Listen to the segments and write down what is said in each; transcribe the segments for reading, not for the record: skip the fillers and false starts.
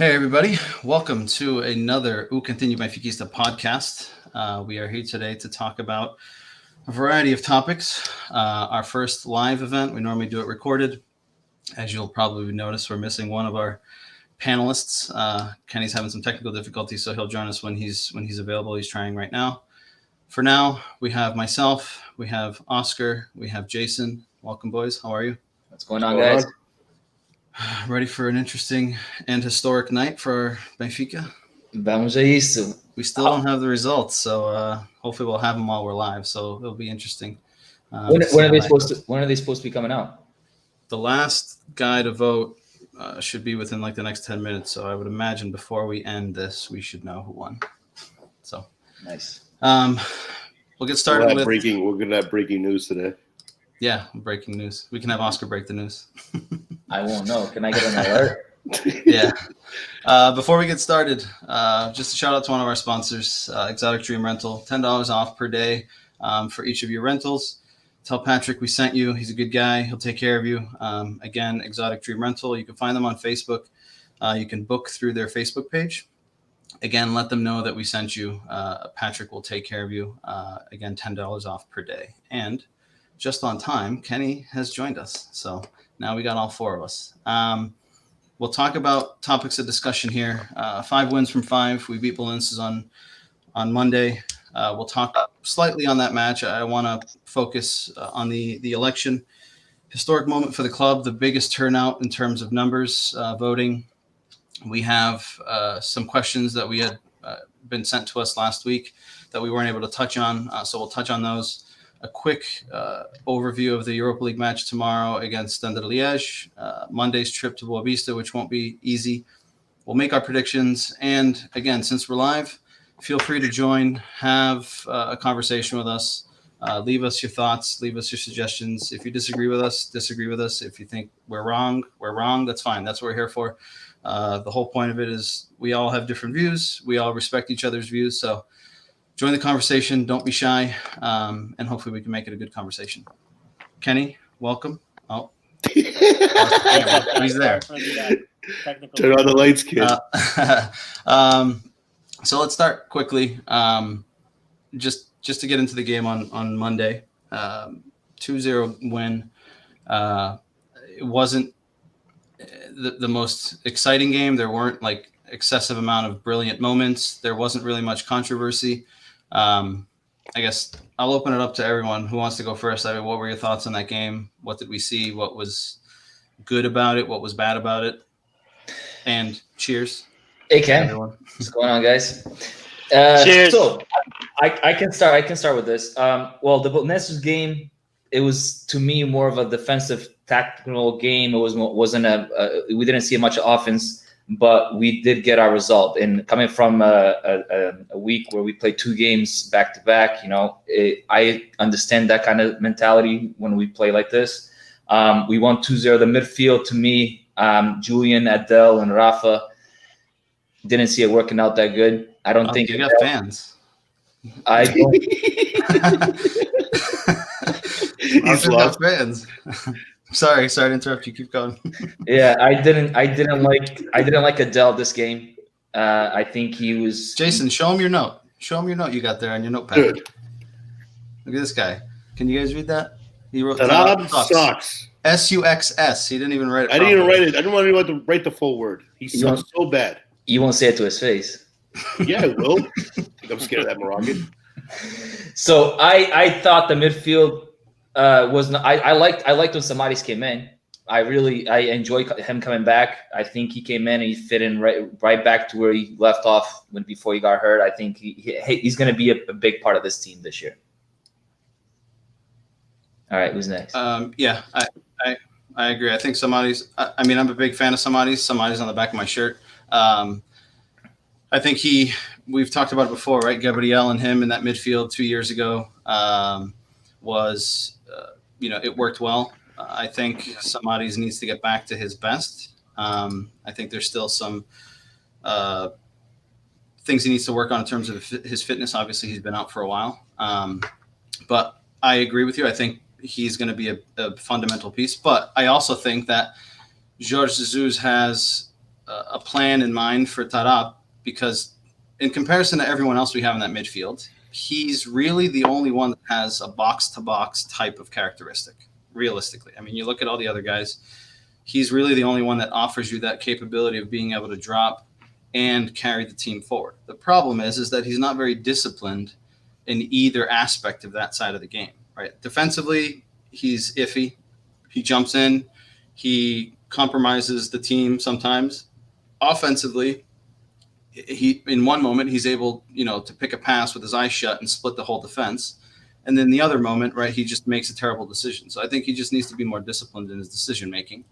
Hey, everybody. Welcome to another O Continue Benfiquista podcast. We are here today to talk about a variety of topics. Our first live event, we normally do it recorded. As you'll probably notice, we're missing one of our panelists. Kenny's having some technical difficulties, so he'll join us when he's available. He's trying right now. For now, we have myself, we have Oscar, we have Jason. Welcome, boys. How are you? What's going on, guys? Ready for an interesting and historic night for Benfica? Vamos a isso. We still don't have the results, so hopefully we'll have them while we're live. So it'll be interesting. When are they supposed to be coming out? The last guy to vote should be within like the next 10 minutes. So I would imagine before we end this, we should know who won. So nice. We'll get started with we're gonna have breaking news today. Yeah, breaking news. We can have Oscar break the news. I won't know. Can I get an alert? Yeah. Before we get started, just a shout out to one of our sponsors, Exotic Dream Rental. $10 off per day for each of your rentals. Tell Patrick we sent you. He's a good guy. He'll take care of you. Again, Exotic Dream Rental. You can find them on Facebook. You can book through their Facebook page. Again, let them know that we sent you. Patrick will take care of you. Again, $10 off per day. And just on time, Kenny has joined us. So now we got all four of us. We'll talk about topics of discussion here. 5 wins from 5. We beat Belenenses on Monday. We'll talk slightly on that match. I want to focus on the election. Historic moment for the club, the biggest turnout in terms of numbers voting. We have some questions that we had been sent to us last week that we weren't able to touch on. So we'll touch on those. A quick overview of the Europa League match tomorrow against Standard Liège, Monday's trip to Boa Vista, which won't be easy. We'll make our predictions. And again, since we're live, feel free to join, have a conversation with us. Leave us your thoughts, leave us your suggestions. If you disagree with us, disagree with us. If you think we're wrong, that's fine. That's what we're here for. The whole point of it is we all have different views. We all respect each other's views. So join the conversation. Don't be shy. And hopefully we can make it a good conversation. Kenny, welcome. Oh, he's there. Turn on the lights, kid. So let's start quickly. Just to get into the game on Monday, 2-0 win. It wasn't the most exciting game. There weren't like excessive amount of brilliant moments. There wasn't really much controversy. I guess I'll open it up to everyone who wants to go first. I mean, what were your thoughts on that game? What did we see? What was good about it? What was bad about it? And cheers. Hey, Ken. Everyone. What's going on, guys? Cheers. So I can start. I can start with this. Well, the Belenenses game, it was to me more of a defensive, tactical game. It wasn't we didn't see much offense, but we did get our result. And coming from a week where we played 2 games back to back, I understand that kind of mentality when we play like this. We won 2-0. The midfield, to me, Julian, Adel, and Rafa, didn't see it working out that good. I don't think you got fans. I don't. He's got fans. Sorry to interrupt you. Keep going. Yeah, I didn't like Adele this game. I think he was. Jason, show him your note. Show him your note you got there on your notepad. Good. Look at this guy. Can you guys read that? He wrote sucks. SUXS. He didn't even write it. I didn't even write it. I didn't want anyone to write the full word. He sucks so bad. You won't say it to his face. Yeah, I will. I'm scared of that Moroccan. So I thought the midfield was not, I liked when Samaris came in. I enjoyed him coming back. I think he came in and he fit in right back to where he left off before he got hurt. I think he's going to be a big part of this team this year. All right, who's next? Yeah, I agree. I think Samaris. I'm a big fan of Samaris. Samaris on the back of my shirt. I think we've talked about it before, right? Gabriel and him in that midfield 2 years ago was, it worked well. I think Samaris needs to get back to his best. I think there's still some things he needs to work on in terms of his fitness. Obviously, he's been out for a while. But I agree with you. I think he's going to be a fundamental piece. But I also think that Jorge Jesus has a plan in mind for Tarap, because in comparison to everyone else we have in that midfield, he's really the only one that has a box-to-box type of characteristic, realistically. I mean, you look at all the other guys, he's really the only one that offers you that capability of being able to drop and carry the team forward. The problem is that he's not very disciplined in either aspect of that side of the game, right? Defensively, he's iffy. He jumps in. He compromises the team sometimes. Offensively, he in one moment he's able, to pick a pass with his eyes shut and split the whole defense, and then the other moment, right, he just makes a terrible decision. So I think he just needs to be more disciplined in his decision making.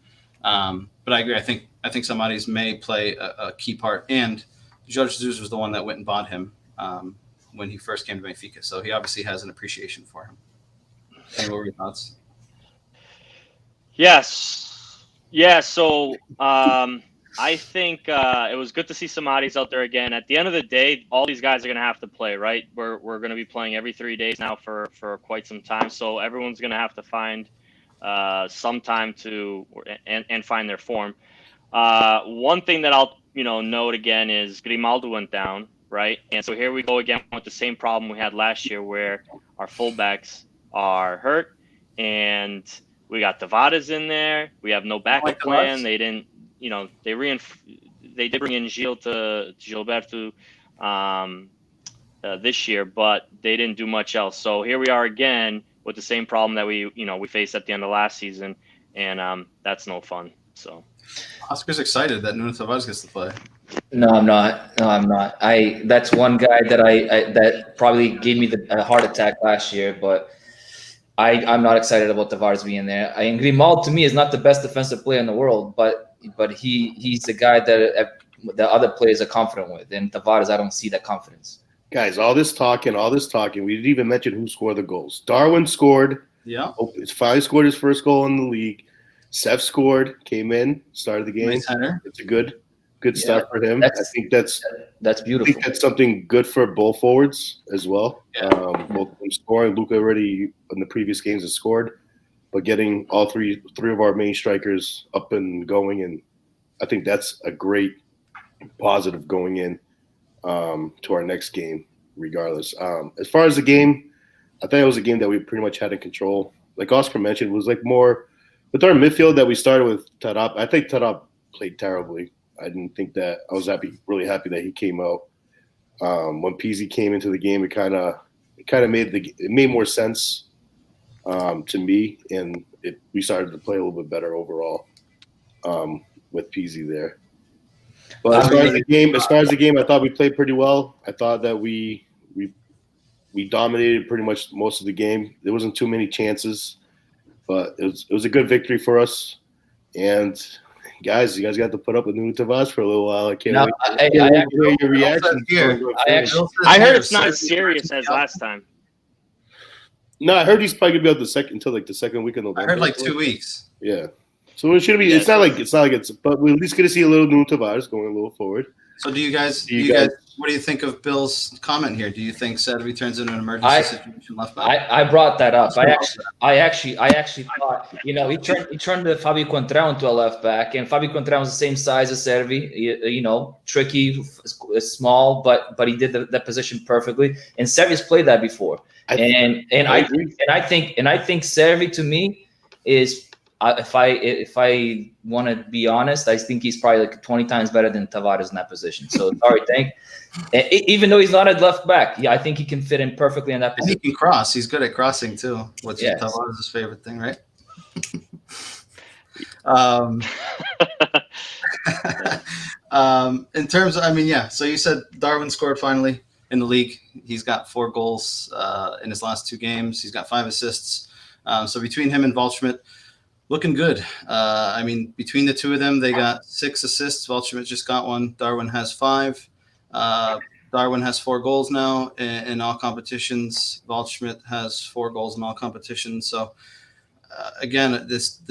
But I agree. I think Samaris may play a key part, and Jorge Jesus was the one that went and bought him when he first came to Benfica. So he obviously has an appreciation for him. What were your thoughts? Yes. Yeah. So I think it was good to see Samaris out there again. At the end of the day, all these guys are going to have to play, right? We're going to be playing every 3 days now for quite some time. So everyone's going to have to find some time to and find their form. One thing that I'll note again is Grimaldo went down, right? And so here we go again with the same problem we had last year, where our fullbacks are hurt, and we got Tavares in there. We have no backup plan. They didn't, they did bring in Gilberto this year, but they didn't do much else. So here we are again with the same problem that we faced at the end of last season, and that's no fun. So Oscar's excited that Nuno Tavares gets to play. No, I'm not. That's one guy that that probably gave me a heart attack last year, but I'm not excited about Tavares being there. Grimaldo to me is not the best defensive player in the world, but he's the guy that the other players are confident with. And Tavares, I don't see that confidence. Guys, all this talking, we didn't even mention who scored the goals. Darwin scored. Yeah. He's finally scored his first goal in the league. Seth scored, came in, started the game. Nice header. It's a good start for him. I think that's beautiful. I think that's something good for both forwards as well. Yeah. Both scoring. Luka already in the previous games has scored, but getting all three of our main strikers up and going, and I think that's a great positive going in to our next game. Regardless, as far as the game, I think it was a game that we pretty much had in control. Like Oscar mentioned, it was like more with our midfield that we started with Tarap. I think Tarap played terribly. I didn't think that. I was really happy that he came out. When PZ came into the game, it kind of made more sense to me, and we started to play a little bit better overall with PZ there. But as far as the game, I thought we played pretty well. I thought that we dominated pretty much most of the game. There wasn't too many chances, but it was a good victory for us. And guys, you guys got to put up with Nuno Tavares for a little while. I can't wait to hear your reaction. I heard it's not as serious as last time. No, I heard he's probably gonna be out until the second week of November. I heard like 2 weeks. Yeah. So it should be. It's not like it's. But we're at least gonna see a little Nuno Tavares going a little forward. So do you guys? What do you think of Bill's comment here? Do you think SAD turns into an emergency situation left back? I brought that up. I actually thought he turned the Fabio Contrao into a left back, and Fabio Contrao was the same size as Servi. Tricky, small, but he did that position perfectly. And Servi's played that before, I think Servi to me is. If I want to be honest, I think he's probably like 20 times better than Tavares in that position. So sorry, even though he's not at left back, I think he can fit in perfectly in that position. And he can cross. He's good at crossing too, which is Tavares' favorite thing, right? In terms of, so you said Darwin scored finally in the league. He's got 4 goals in his last 2 games. He's got 5 assists. So between him and Waldschmidt, looking good. Between the two of them, they got 6 assists. Waldschmidt just got 1. Darwin has 5. Darwin has 4 goals now in all competitions. Waldschmidt has 4 goals in all competitions. So again, this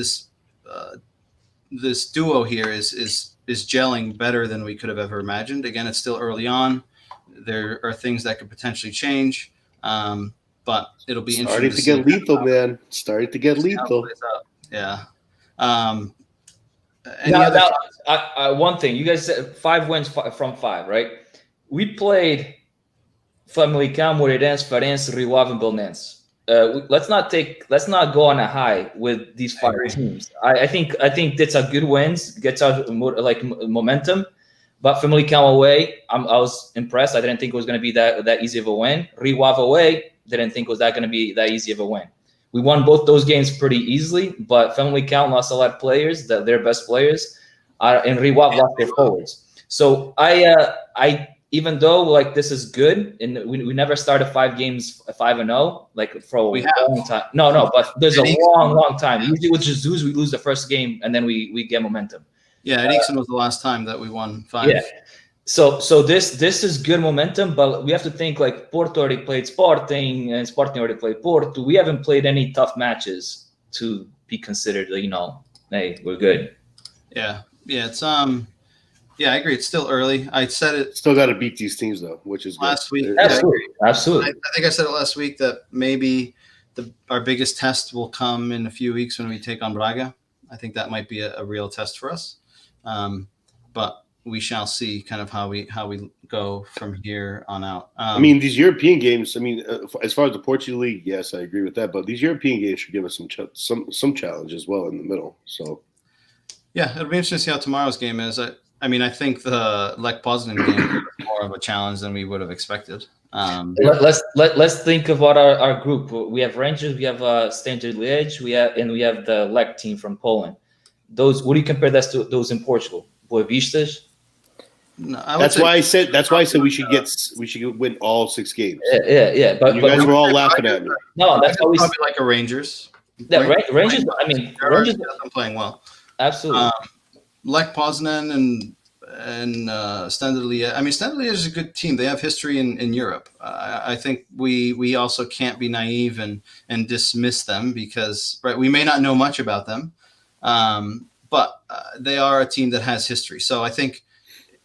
duo here is gelling better than we could have ever imagined. Again, it's still early on. There are things that could potentially change, but it'll be starting interesting to get lethal, man. Starting to get lethal. Yeah. One thing, you guys said 5 wins from 5, right? We played Famalicão, Moreirense, Farense, Rio Ave, and Belenenses. Let's not go on a high with these 5 teams. I think that's a good wins, gets out like momentum. But Famalicão away, I was impressed. I didn't think it was going to be that easy of a win. Rio Ave away, didn't think it was going to be that easy of a win. We won both those games pretty easily, but Famalicão lost a lot of players, their best players, and Rio Ave lost their forwards. So I even though like this is good, and we never started 5 games 5-0 like for a long time. No, but there's a long time. Usually with Jesus, we lose the first game and then we get momentum. Yeah, Eriksen was the last time that we won 5. Yeah. So this is good momentum, but we have to think like Porto already played Sporting, and Sporting already played Porto. We haven't played any tough matches to be considered, hey, we're good. Yeah, it's yeah, I agree. It's still early. I said it. Still got to beat these teams though, which is last week. Absolutely. I think I said it last week that maybe our biggest test will come in a few weeks when we take on Braga. I think that might be a real test for us. But we shall see kind of how we go from here on out. I mean, these European games. I mean, as far as the Portuguese league, yes, I agree with that. But these European games should give us some challenge as well in the middle. So yeah, it'll be interesting to see how tomorrow's game is. I mean, I think the Lech Poznan game is more of a challenge than we would have expected. Let's think about our group. We have Rangers, we have Standard Liège, we have the Lech team from Poland. Those, what do you compare that to those in Portugal? Boavistas? No, that's why I said we should win all 6 games. Yeah. But you guys were all laughing at me. No, that's probably like a Rangers. Yeah, Rangers. I mean, Rangers are playing well. Absolutely. Lech Poznan and Standard Liège. I mean, Standard Liège is a good team. They have history in Europe. I think we also can't be naive and dismiss them because we may not know much about them, but they are a team that has history. So I think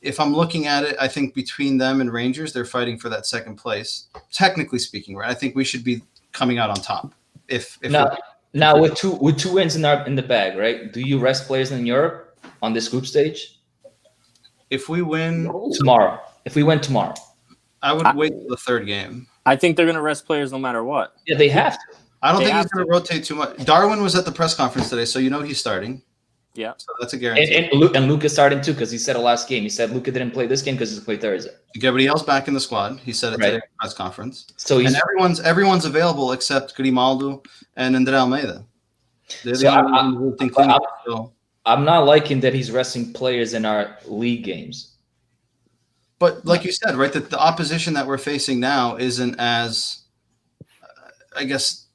if I'm looking at it, I think between them and Rangers, they're fighting for that second place. Technically speaking, right? I think we should be coming out on top. Now with two wins in the bag, right? Do you rest players in Europe on this group stage? If we win tomorrow, I would wait till the 3rd game. I think they're going to rest players no matter what. Yeah, they have to. I don't think he's going to rotate too much. Darwin was at the press conference today, so he's starting. Yeah, so that's a guarantee. And Luka's starting too because he said last game. He said Luka didn't play this game because he's played Thursday. Everybody else back in the squad. He said it today at the press conference. So everyone's available except Grimaldo and André Almeida. I'm not liking that he's resting players in our league games. But like you said, right, that the opposition that we're facing now isn't as,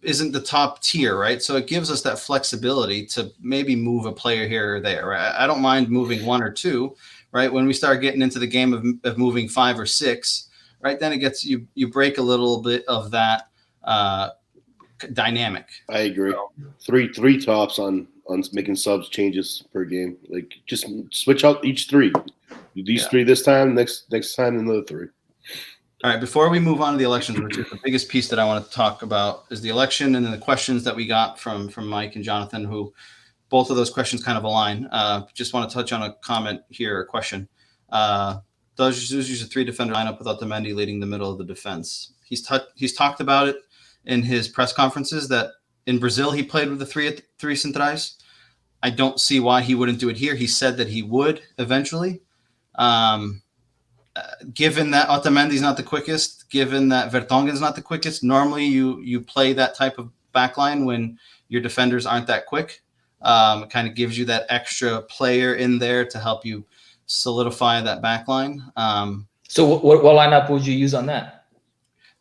isn't the top tier, right? So it gives us that flexibility to maybe move a player here or there, right? I don't mind moving 1 or 2, right? When we start getting into the game of moving 5 or 6, right, then it gets you break a little bit of that dynamic. I agree. So, three tops on making subs changes per game. Like just switch out each 3. Do these 3 this time, next time another 3. All right, before we move on to the elections, which is the biggest piece that I want to talk about, is the election and then the questions that we got from Mike and Jonathan, who both of those questions kind of align. Just want to touch on a comment here, a question. Does Jesus use a 3-defender lineup without Otamendi leading the middle of the defense? He's talked about it in his press conferences that in Brazil he played with the 3 centrais. I don't see why he wouldn't do it here. He said that he would eventually. Given that Otamendi's not the quickest, given that Vertonghen's not the quickest, normally you play that type of backline when your defenders aren't that quick. It kind of gives you that extra player in there to help you solidify that backline. So what lineup would you use on that?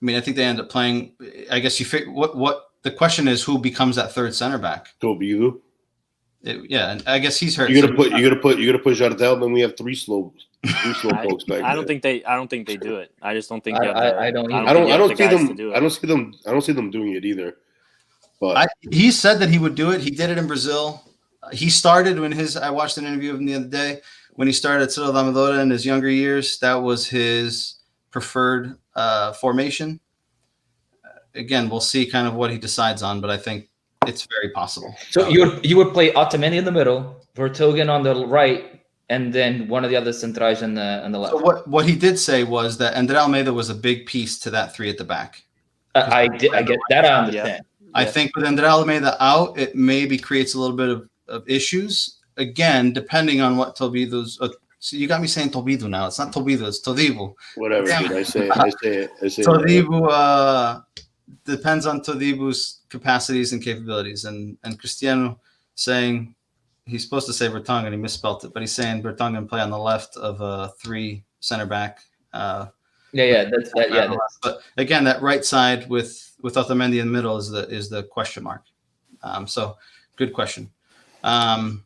I mean, I think they end up playing. I guess you figure what the question is: who becomes that 3rd center back? It'll be you. Yeah, and I guess he's hurt. You're gonna put Jardel, then we have three slow folks back. I don't think they do it. I just don't think. I don't see them doing it either. But he said that he would do it. He did it in Brazil. He started I watched an interview of him the other day when he started at Cerro da Amadora in his younger years. That was his preferred formation. Again, we'll see kind of what he decides on, but I think it's very possible. So you would play Otamendi in the middle, Vertonghen on the right, and then one of the other centrais on the left. So what he did say was that Ender Almeida was a big piece to that three at the back. I get that. I understand. I think with Ender Almeida out, it maybe creates a little bit of issues. Again, depending on what Tobido's. So you got me saying Tobido now. It's not Tobido, it's Todibo. Whatever, dude. I say it. Todibo depends on Todibo's capacities and capabilities. And Cristiano saying he's supposed to say Vertonghen, he misspelled it, but he's saying Vertonghen play on the left of a three center back. That's but again, that right side with Otamendi in the middle is the question mark. So good question. I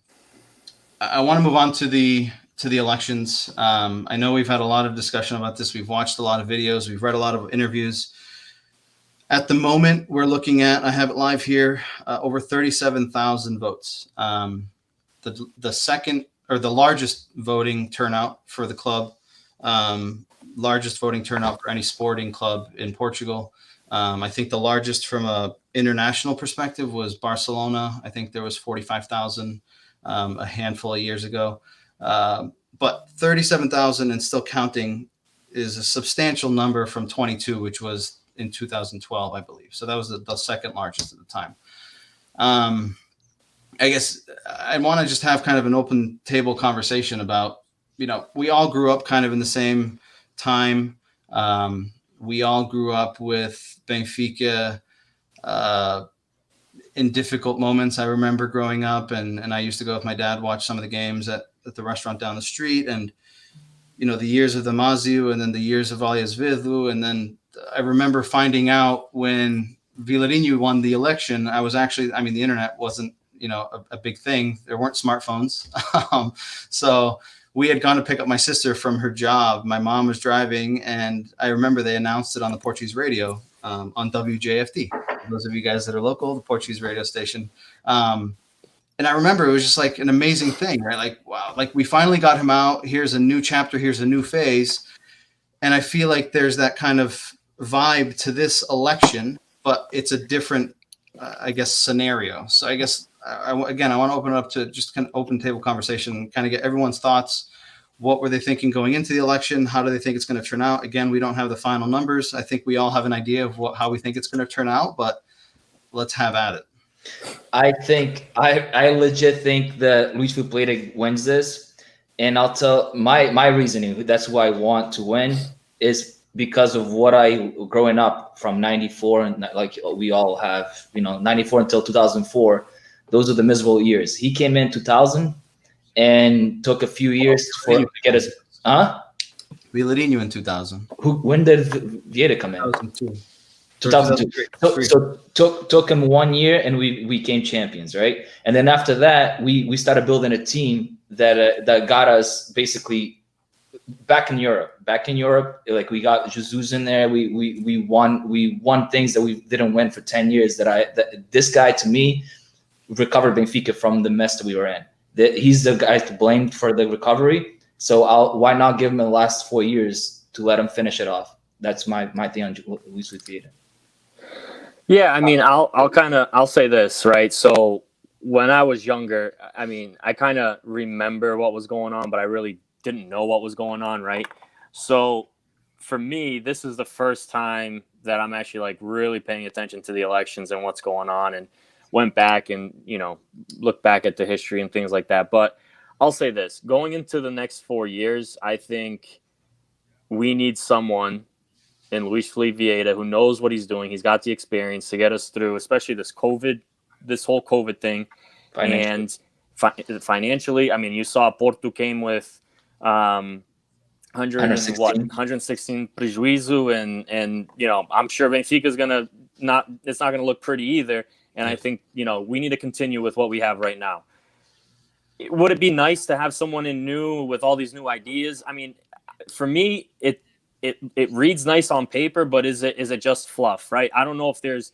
want to move on to the elections. I know we've had a lot of discussion about this. We've watched a lot of videos. We've read a lot of interviews. At the moment, we're looking at, I have it live here, over 37,000 votes. The second or the largest voting turnout for the club, largest voting turnout for any sporting club in Portugal. I think the largest from a international perspective was Barcelona. I think there was 45,000 a handful of years ago. But 37,000 and still counting is a substantial number from 22, which was in 2012, I believe. So that was the second largest at the time. I guess I want to just have kind of an open table conversation about, we all grew up kind of in the same time. We all grew up with Benfica in difficult moments. I remember growing up and I used to go with my dad, watch some of the games at the restaurant down the street, and the years of the Maziu and then the years of Alias Vidlu. And then I remember finding out when Vilarinho won the election, I was actually, the internet wasn't, a big thing. There weren't smartphones. So we had gone to pick up my sister from her job. My mom was driving, and I remember they announced it on the Portuguese radio on WJFD. For those of you guys that are local, the Portuguese radio station. And I remember it was just like an amazing thing, right? Like, wow, like we finally got him out. Here's a new chapter. Here's a new phase. And I feel like there's that kind of vibe to this election, but it's a different, scenario. So I guess, I want to open it up to just kind of open table conversation, kind of get everyone's thoughts. What were they thinking going into the election? How do they think it's going to turn out? Again, we don't have the final numbers. I think we all have an idea of how we think it's going to turn out, but let's have at it. I think I legit think that Luis Filipe wins this, and I'll tell my reasoning. That's why I want to win is because of what I growing up from '94 and like we all have, 94 until 2004. Those are the miserable years. He came in 2000 and took a few years to get us. Vilarinho in 2000. When did Vieira come in? 2002. So took him 1 year and we became champions, right? And then after that, we started building a team that got us basically back in Europe. Like we got Jesus in there. We won things that we didn't win for 10 years. That this guy to me recovered Benfica from the mess that we were in. He's the guy to blame for the recovery. So why not give him the last 4 years to let him finish it off? That's my thing on Luis Filipe. Yeah, I'll say this, right? So when I was younger, I kind of remember what was going on, but I really didn't know what was going on, right? So for me, this is the first time that I'm actually like really paying attention to the elections and what's going on, and went back and, looked back at the history and things like that. But I'll say this, going into the next 4 years, I think we need someone in Luis Filipe Vieira who knows what he's doing. He's got the experience to get us through, especially this whole COVID thing. And financially, you saw Porto came with 116 prejuízo, and I'm sure Benfica's it's not gonna look pretty either. And I think we need to continue with what we have right now. Would it be nice to have someone in new with all these new ideas? For me, it reads nice on paper, but is it just fluff, right? I don't know if there is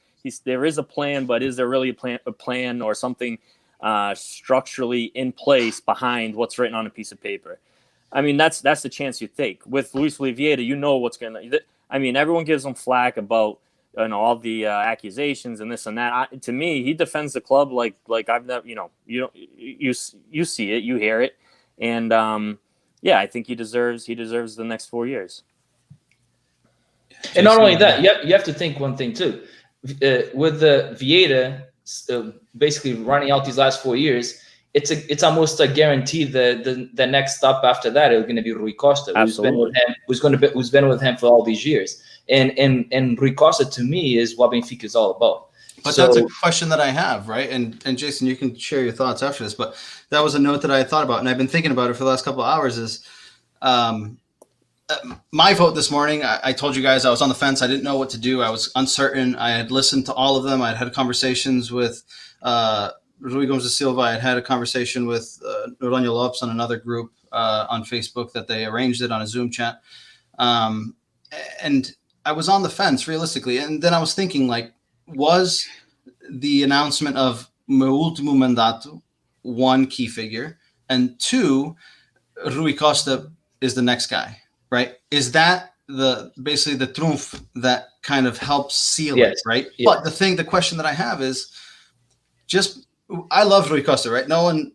a plan, but is there really a plan or something structurally in place behind what's written on a piece of paper? That's the chance you take with Luis Filipe Vieira. What's gonna. Everyone gives him flack about all the accusations and this and that. To me, he defends the club like I've never, you see it, you hear it, and I think he deserves the next 4 years. And not only that, you have to think one thing too. With the Vieira basically running out these last 4 years, it's almost a guarantee that the next stop after that is going to be Rui Costa, who's been with him for all these years. And Rui Costa, to me, is what Benfica is all about. But that's a question that I have, right? And Jason, you can share your thoughts after this. But that was a note that I thought about, and I've been thinking about it for the last couple of hours. Is my vote this morning? I told you guys I was on the fence. I didn't know what to do. I was uncertain. I had listened to all of them. I had conversations with Rui Gomes da Silva. I had a conversation with Renato Lopes on another group on Facebook that they arranged it on a Zoom chat. And I was on the fence realistically. And then I was thinking, like, was the announcement of meu último mandato one key figure, and two, Rui Costa is the next guy, right? Is that basically the trumf that kind of helps seal it, right? Yeah. But the question that I have is I love Rui Costa, right? No one,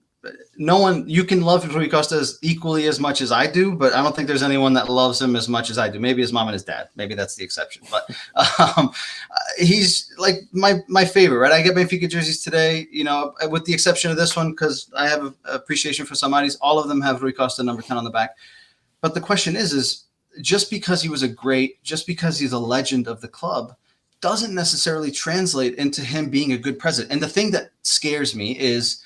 you can love Rui Costa equally as much as I do, but I don't think there's anyone that loves him as much as I do. Maybe his mom and his dad. Maybe that's the exception. But he's like my favorite, right? I get Benfica jerseys today, with the exception of this one, because I have an appreciation for Samaris. All of them have Rui Costa number 10 on the back. But the question is just because he was just because he's a legend of the club, doesn't necessarily translate into him being a good president. And the thing that scares me is,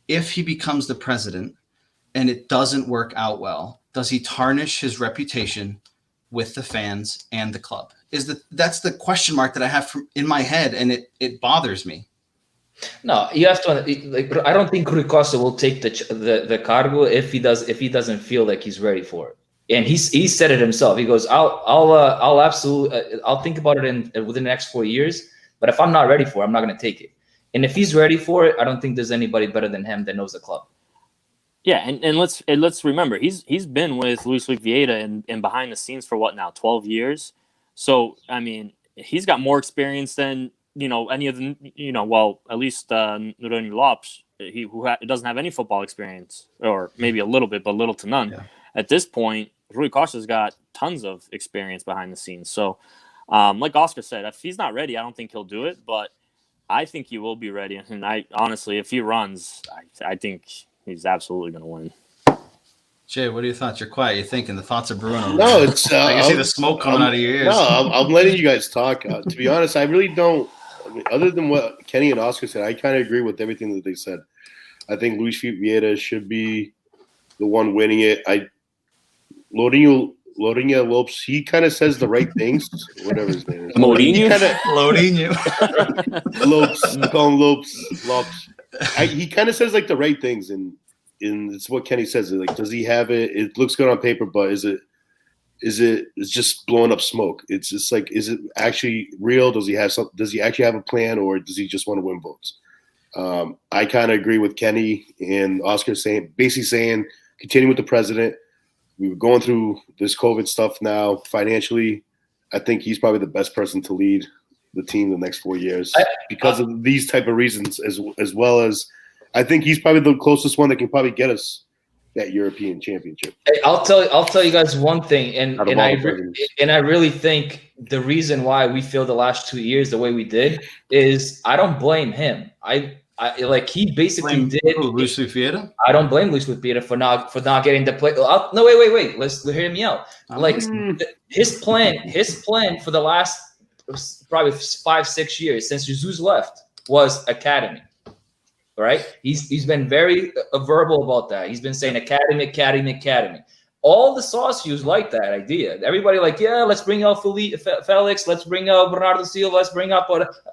if he becomes the president and it doesn't work out well, does he tarnish his reputation with the fans and the club? That's the question mark that I have in my head, and it bothers me. No, you have to. I don't think Rui Costa will take the cargo if he doesn't feel like he's ready for it. And he said it himself. He goes, I'll absolutely I'll think about it within the next 4 years. But if I'm not ready for it, I'm not going to take it. And if he's ready for it, I don't think there's anybody better than him that knows the club. Yeah, and let's remember, he's been with Luis Vieira and behind the scenes for what now, 12 years. So I mean, he's got more experience than any of the at least Renato Lopes, who doesn't have any football experience, or maybe a little bit, but little to none. Yeah. At this point, Rui Costa's got tons of experience behind the scenes. So, like Oscar said, if he's not ready, I don't think he'll do it. But I think he will be ready. And I honestly, if he runs, I think he's absolutely going to win. Jay, what are your thoughts? You're quiet. You're thinking. The thoughts are brewing on. No, it's. I can see the smoke coming out of your ears. No, I'm letting you guys talk. To be honest, I really don't. I mean, other than what Kenny and Oscar said, I kind of agree with everything that they said. I think Luis Vieira should be the one winning it. Lourinho Lopes, he kind of says the right things. Whatever his name is. Lourinho? Lopes. Call him Lopes. He kind of says like the right things, and it's what Kenny says. Like, does he have it? It looks good on paper, but it's just blowing up smoke. It's just like, is it actually real? Does he actually have a plan, or does he just want to win votes? I kind of agree with Kenny and Oscar basically saying, continue with the president. We were going through this COVID stuff now financially. I think he's probably the best person to lead the team the next 4 years because of these type of reasons, as well as I think he's probably the closest one that can probably get us that European championship. Hey, I'll tell you guys one thing, and I really think the reason why we feel the last 2 years the way we did is I don't blame him. I like he basically did. Luis Vieira? I don't blame Luis Vieira for not getting the play. No, wait. Let's hear me out. Like his plan for the last probably 5-6 years since Jesus left was academy. Right? He's been very verbal about that. He's been saying academy. All the sauciers like that idea. Everybody like, yeah, let's bring out Felix. Let's bring out Bernardo Silva. Let's bring up.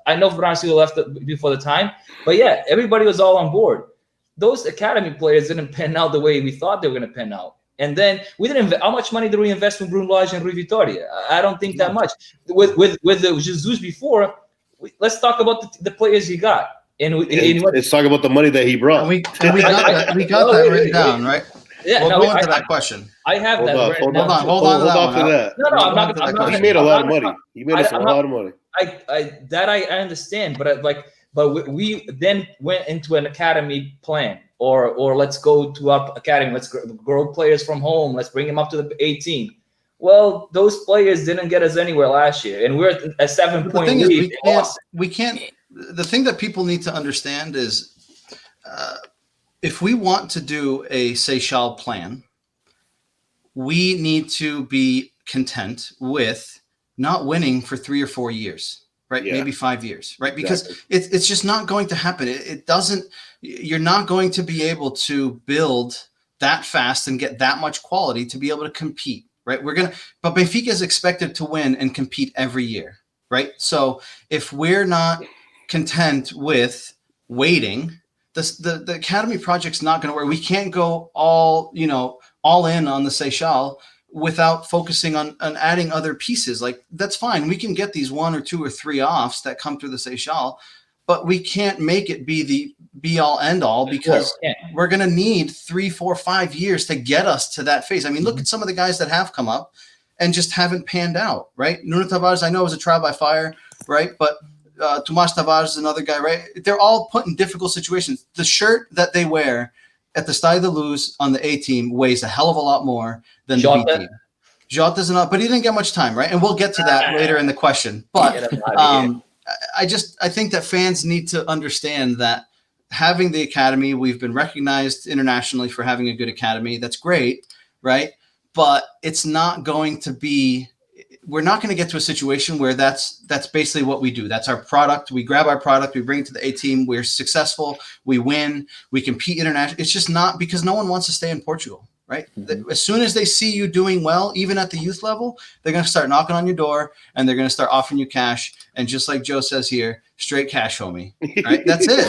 I know Bernardo Silva left before the time, but yeah, everybody was all on board. Those academy players didn't pan out the way we thought they were going to pan out. And then we didn't. How much money did we invest in Bruno Lage and Rui Vitória? I don't think that much. With the Jesus before, let's talk about the players he got. Let's talk about the money that he brought. We got that written down, right? Yeah, we'll go into that question. I have that. Hold on to that. No, I'm not. He made a lot of money. He made us a lot of money. I understand, but we then went into an academy plan, or let's go to our academy, let's grow players from home, let's bring them up to the 18. Well, those players didn't get us anywhere last year, and we're at a 7-point thing is, lead. we can't. The thing that people need to understand is, if we want to do a Seychelles plan, we need to be content with not winning for 3 or 4 years, right? Yeah. Maybe 5 years, right? Because Exactly. it's just not going to happen. It doesn't. You're not going to be able to build that fast and get that much quality to be able to compete, right? But Benfica is expected to win and compete every year, right? So if we're not content with waiting, the academy project's not going to work. We can't go all in on the Seychelles without focusing on adding other pieces. Like, that's fine. We can get these 1 or 2 or 3 offs that come through the Seychelles, but we can't make it be the be all end all, because we're going to need 3, 4, 5 years to get us to that phase. I mean, look at some of the guys that have come up and just haven't panned out, right? Nuno Tavares, I know, was a trial by fire, right? But Tomas Tavares is another guy, right? They're all put in difficult situations. The shirt that they wear at the Stade de Luz on the A team weighs a hell of a lot more than the B team. Jota's enough, but he didn't get much time, right? And we'll get to that later in the question. But I think that fans need to understand that having the academy, we've been recognized internationally for having a good academy. That's great, right? But it's not going to be. We're not going to get to a situation where that's basically what we do. That's our product. We grab our product, we bring it to the A team. We're successful. We win. We compete internationally. It's just not, because no one wants to stay in Portugal, right? Mm-hmm. As soon as they see you doing well, even at the youth level, they're going to start knocking on your door and they're going to start offering you cash. And just like Joe says here, straight cash, homie. Right? That's it.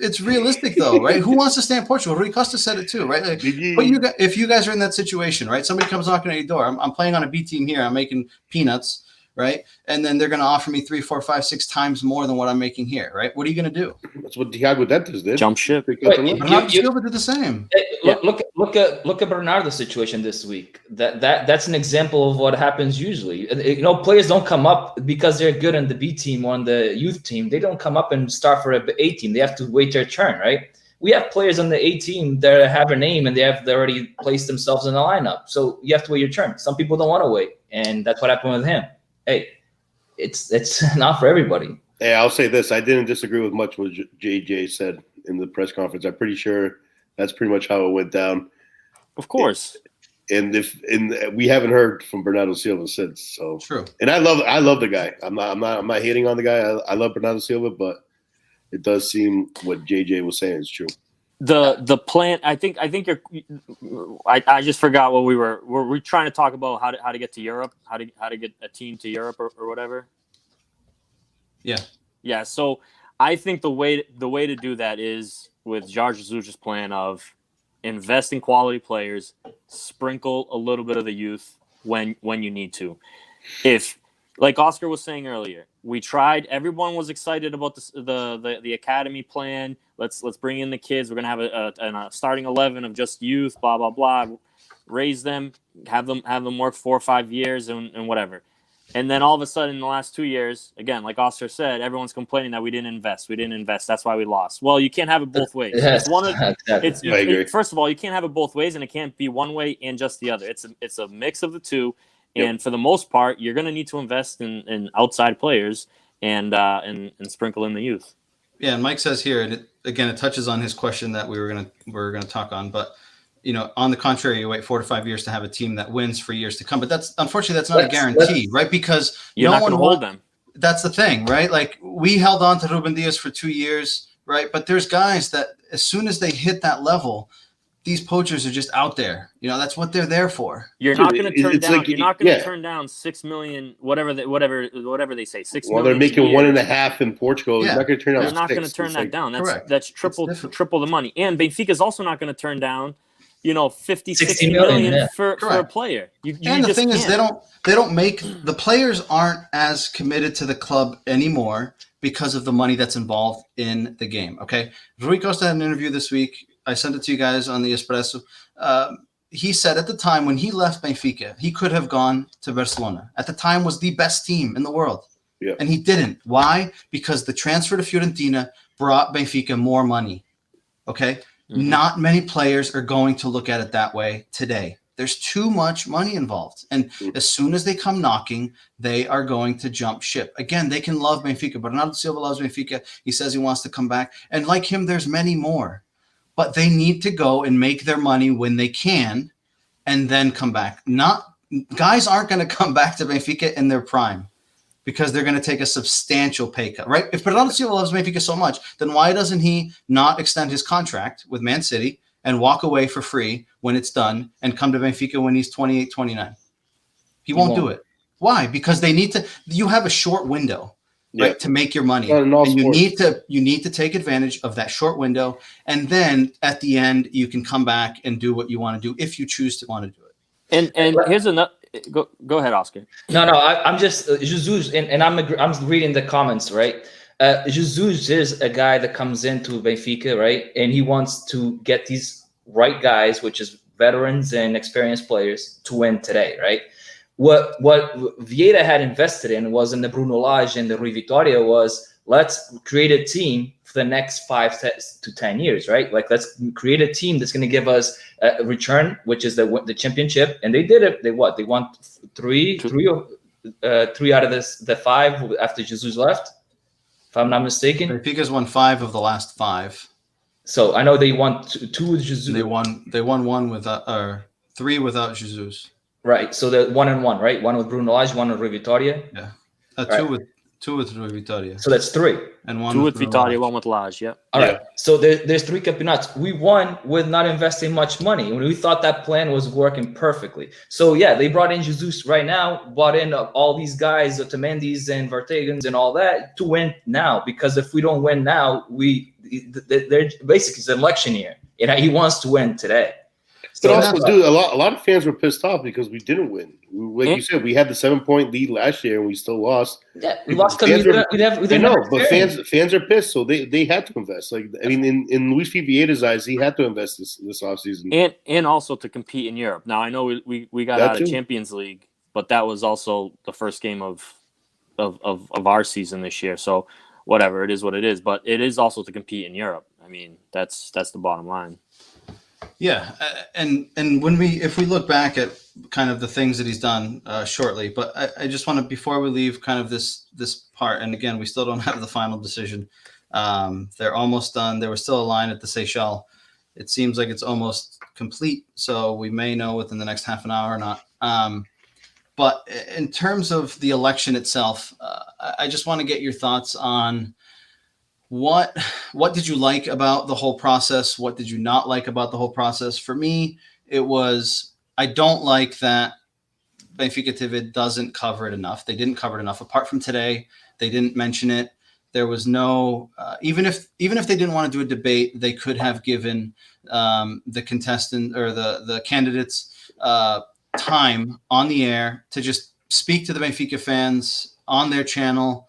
It's realistic though, right? Who wants to stay in Portugal? Rui Costa said it too, right? Like, but if you guys are in that situation, right? Somebody comes knocking at your door. I'm playing on a B team here. I'm making peanuts, right? And then they're going to offer me 3, 4, 5, 6 times more than what I'm making here, right? What are you going to do? That's what Thiago Dantas did. Jump ship. Renato Sanchez did the same. Look at Bernardo's situation this week. That's an example of what happens usually. Players don't come up because they're good on the B team or on the youth team. They don't come up and start for a A team. They have to wait their turn, right? We have players on the A team that have a name and they already placed themselves in the lineup. So you have to wait your turn. Some people don't want to wait, and that's what happened with him. Hey, it's not for everybody. Hey, I'll say this. I didn't disagree with much what JJ said in the press conference. I'm pretty sure that's pretty much how it went down. Of course. And we haven't heard from Bernardo Silva since. So true. And I love the guy. I'm not hating on the guy. I love Bernardo Silva, but it does seem what JJ was saying is true. The plan. I think you're. I just forgot what were we trying to talk about how to get to Europe, how to get a team to Europe or whatever. Yeah. So I think the way to do that is with Jorge Jesus' plan of invest in quality players, sprinkle a little bit of the youth when you need to. If, like Oscar was saying earlier, we tried. Everyone was excited about the academy plan. Let's bring in the kids. We're gonna have a starting 11 of just youth. Blah blah blah. Raise them, have them work 4 or 5 years and whatever. And then all of a sudden, in the last 2 years, again, like Oscar said, everyone's complaining that we didn't invest. That's why we lost. Well, you can't have it both ways. Yes, First of all, you can't have it both ways, and it can't be one way and just the other. It's a mix of the two. And for the most part, you're going to need to invest in outside players and sprinkle in the youth. Yeah, and Mike says here, and it touches on his question that we're gonna talk on. But on the contrary, you wait 4 to 5 years to have a team that wins for years to come. But that's not a guarantee, right? Because you're not going to hold them. That's the thing, right? Like, we held on to Ruben Diaz for 2 years, right? But there's guys that as soon as they hit that level, these poachers are just out there. That's what they're there for. You're not going to turn down. Like, you're not going to turn down 6 million, whatever they say. 6 million. Well, they're making 1.5 in Portugal. Yeah. You're not going to turn down. They're not going to turn that down. That's triple the money. And Benfica is also not going to turn down, 50, 60 million for a player. And the thing is, they don't make the players aren't as committed to the club anymore because of the money that's involved in the game. Okay, Rui Costa had an interview this week. I sent it to you guys on the Espresso. He said at the time when he left Benfica, he could have gone to Barcelona. At the time, was the best team in the world. Yeah. And he didn't. Why? Because the transfer to Fiorentina brought Benfica more money. Okay? Mhm. Not many players are going to look at it that way today. There's too much money involved. And as soon as they come knocking, they are going to jump ship. Again, they can love Benfica, but Renato Silva loves Benfica. He says he wants to come back. And like him, there's many more. But they need to go and make their money when they can and then come back. Guys aren't going to come back to Benfica in their prime because they're going to take a substantial pay cut, right? If Renato Silva loves Benfica so much, then why doesn't he not extend his contract with Man City and walk away for free when it's done and come to Benfica when he's 28, 29? He won't do it. Why? Because they need to – you have a short window, right, to make your money. And you need to take advantage of that short window, and then at the end you can come back and do what you want to do if you choose to want to do it. And here's another – go ahead, Oscar. No, I'm just Jesus, and I'm reading the comments, right? Jesus is a guy that comes into Benfica, right? And he wants to get these right guys, which is veterans and experienced players, to win today, right? What Vieira had invested in was in the Bruno Lage and the Rui Vitória was let's create a team for the next 5 to 10 years, right? Like let's create a team that's going to give us a return, which is the championship. And they did it. They won three out of the 5 after Jesus left, if I'm not mistaken. Benfica's won 5 of the last 5. So I know they won 2 with Jesus. They won 1 without, or 3 without Jesus. Right. So the 1-1, right? 1 with Bruno Lage, 1 with Rui Vitória. Yeah. Right. Two with Rui Vitória. So that's 3. And 1 2 with Bruno Vitória, Lage. 1 with Lage. Yeah. All right. So there's 3 campeonatos. We won with not investing much money. We thought that plan was working perfectly. So yeah, they brought in Jesus right now, brought in all these guys, Otamendi's and Vertegens and all that to win now. Because if we don't win now, they're basically it's an election year. He wants to win today. But also, dude, a lot of fans were pissed off because we didn't win. Like you said, we had the 7-point lead last year and we still lost. Yeah, we lost because we didn't know, but fans are pissed, so they had to invest. Like I mean, in Luis Vieira's eyes, he had to invest this offseason. And also to compete in Europe. Now I know we got out of Champions League, but that was also the first game of our season this year. So whatever, it is what it is. But it is also to compete in Europe. I mean, that's the bottom line. Yeah, and if we look back at kind of the things that he's done shortly, but I just want to, before we leave kind of this part, and again, we still don't have the final decision. They're almost done. There was still a line at the Seychelles. It seems like it's almost complete, so we may know within the next half an hour or not. But in terms of the election itself, I just want to get your thoughts on what did you like about the whole process? What did you not like about the whole process? For me, it was, I don't like that Benfica TV doesn't cover it enough. They didn't cover it enough. Apart from today, they didn't mention it. There was no, even if they didn't want to do a debate, they could have given the contestant or the candidates time on the air to just speak to the Benfica fans on their channel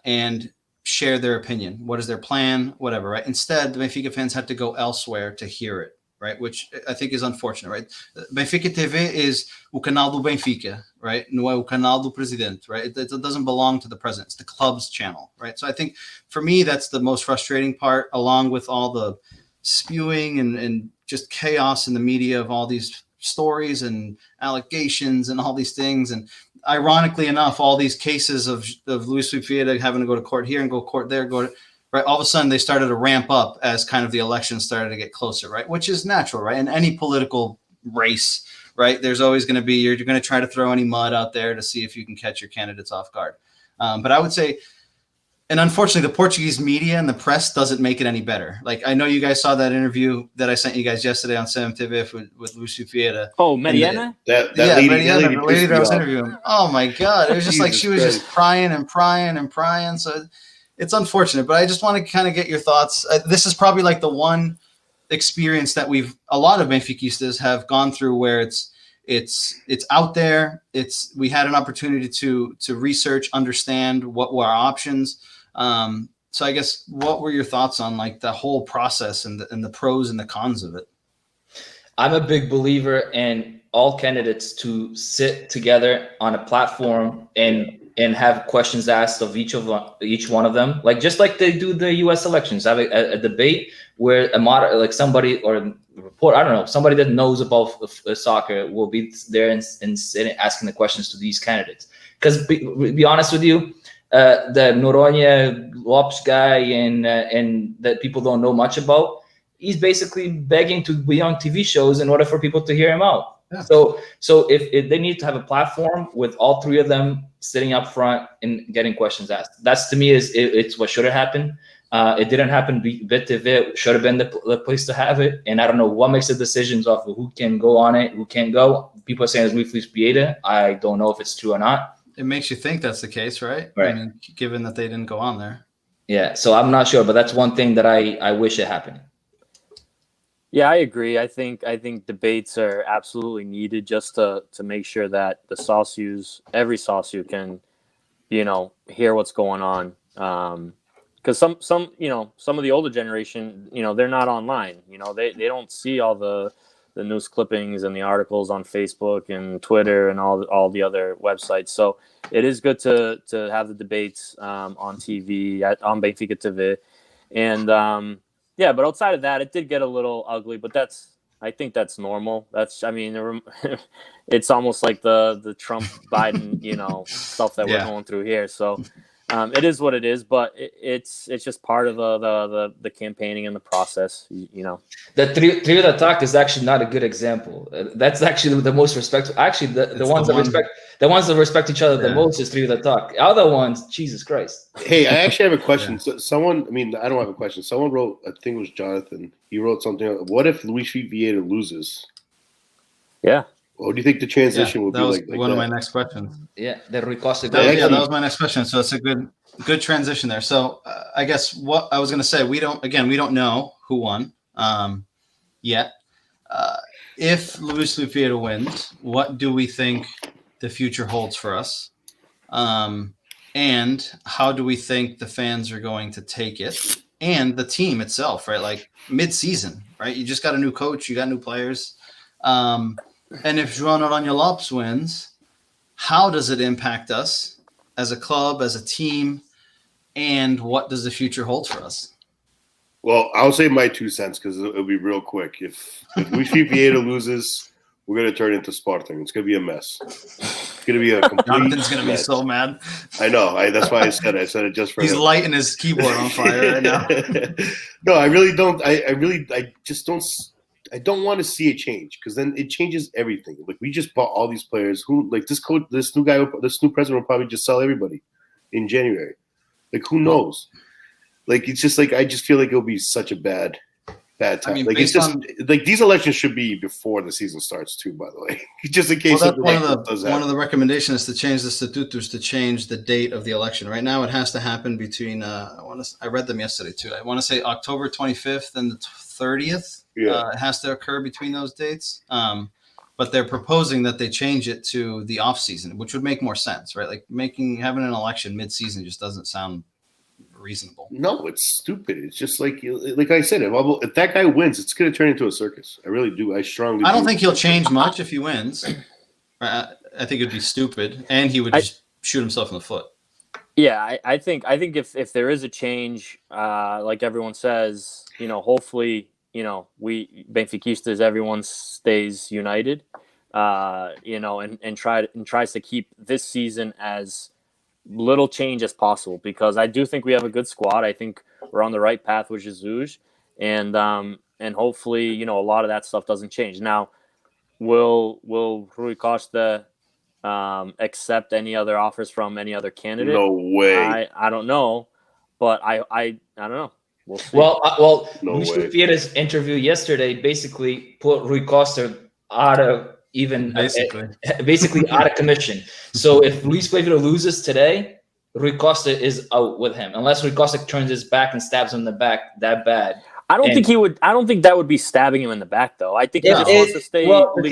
and share their opinion. What is their plan? Whatever, right? Instead, the Benfica fans had to go elsewhere to hear it, right? Which I think is unfortunate, right? Benfica TV is o canal do Benfica, right? Não é o canal do presidente, right? It doesn't belong to the president. It's the club's channel, right? So I think for me, that's the most frustrating part, along with all the spewing and just chaos in the media of all these stories and allegations and all these things. And ironically enough, all these cases of Luis Vieira having to go to court here and go to court there, right. All of a sudden they started to ramp up as kind of the election started to get closer, right? Which is natural, right? In any political race, right? There's always going to be, you're going to try to throw any mud out there to see if you can catch your candidates off guard. But I would say, and unfortunately, the Portuguese media and the press doesn't make it any better. Like, I know you guys saw that interview that I sent you guys yesterday on CMTV with Luis Vieira. Oh, Mariana? That lady, the lady that was interviewing. Oh, my God. It was just like she was just crying and prying and prying. So it's unfortunate. But I just want to kind of get your thoughts. This is probably like the one experience that a lot of Benfiquistas have gone through where it's out there. We had an opportunity to research, understand what were our options. So I guess what were your thoughts on like the whole process and the pros and the cons of it? I'm a big believer in all candidates to sit together on a platform and and have questions asked of each one of them, like just like they do the U.S. elections. Have a debate where like somebody or a report, I don't know, somebody that knows about soccer will be there and asking the questions to these candidates. Because be honest with you, the Noronha Lopes guy and that people don't know much about, he's basically begging to be on TV shows in order for people to hear him out. Yeah. So if they need to have a platform with all three of them sitting up front and getting questions asked, that's to me it's what should have happened. It didn't happen. BTV should have been the place to have it. And I don't know what makes the decisions of who can go on it, who can't go. People are saying it's Luis Pieda. I don't know if it's true or not. It makes you think that's the case, right? Right. I mean, given that they didn't go on there. Yeah. So I'm not sure, but that's one thing that I wish it happened. Yeah, I agree. I think debates are absolutely needed just to make sure that the every Sócio can, hear what's going on. Because some of the older generation, they're not online. They don't see all the news clippings and the articles on Facebook and Twitter and all the other websites. So it is good to have the debates on TV on Benfica TV, and yeah. But outside of that, it did get a little ugly. But I think that's normal. It's almost like the Trump Biden stuff that we're going through here. So. It is what it is, but it's just part of the campaigning and the process, The trio that talk is actually not a good example. That's actually the most respectful. Actually, the ones that respect each other the most is trio that talk. Other ones, Jesus Christ. Hey, I actually have a question. So someone, I don't have a question. Someone wrote, I think it was Jonathan. He wrote something. What if Luis Vieira loses? Yeah. What do you think the transition will be like? One of my next questions. Yeah, the Rui Costa. That was my next question. So it's a good transition there. So I guess what I was going to say, we don't know who won yet. If Luis Vieira wins, what do we think the future holds for us? And how do we think the fans are going to take it? And the team itself, right? Like mid-season, right? You just got a new coach, you got new players. And if João Noronha Lopes wins, how does it impact us as a club, as a team, and what does the future hold for us? Well, I'll say my 2 cents because it'll be real quick. If Luis Vieira loses, we're going to turn into Sporting. It's going to be a mess. It's going to be a complete Jonathan's going to be so mad. I know. That's why I said it. I said it just for He's him. lighting his keyboard on fire right now. No, I really don't. I just don't. I don't want to see a change because then it changes everything. Like we just bought all these players who, like this coach, this new president will probably just sell everybody in January. Like who knows? Like it's just like I just feel like it'll be such a bad time. I mean, like it's just like these elections should be before the season starts too. By the way, just in case. Well, that's one of the recommendations is to change the statutos to change the date of the election. Right now, it has to happen between. I read them yesterday too. I want to say October 25th and the 30th. Yeah. It has to occur between those dates. But they're proposing that they change it to the off season, which would make more sense, right? Like having an election mid-season just doesn't sound reasonable. No, it's stupid. It's just like I said, if that guy wins, it's going to turn into a circus. I really do. I don't think he'll change much if he wins. I think it'd be stupid, and he would just shoot himself in the foot. Yeah, I think if there is a change, like everyone says, hopefully. We Benfiquistas, everyone stays united, and tries to keep this season as little change as possible because I do think we have a good squad. I think we're on the right path with Jesus, and hopefully, a lot of that stuff doesn't change. Now, will Rui Costa accept any other offers from any other candidate? No way. I don't know, but I don't know. We'll see. Well, no Luis Vieira's interview yesterday basically put Rui Costa out of basically out of commission. So if Luis Vieira loses today, Rui Costa is out with him, unless Rui Costa turns his back and stabs him in the back that bad. I don't think he would. I don't think that would be stabbing him in the back, though. I think he's supposed to stay. Well, the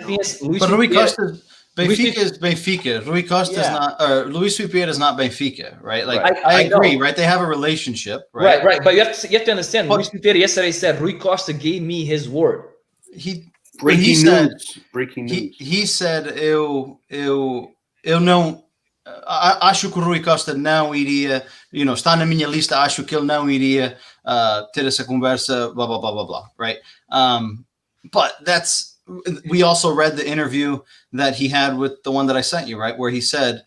thing is, but Rui Costa. Benfica is Benfica. Rui Costa is not, or Luis Vieira is not Benfica, right? Like I agree, right? They have a relationship, right? Right. But you have to understand. Luis Vieira yesterday said Rui Costa gave me his word. Breaking news. He said eu não acho que o Rui Costa não iria, está na minha lista, acho que ele não iria ter essa conversa, blah, blah, blah, blah, blah, right? But we also read the interview that he had with the one that I sent you, right? Where he said,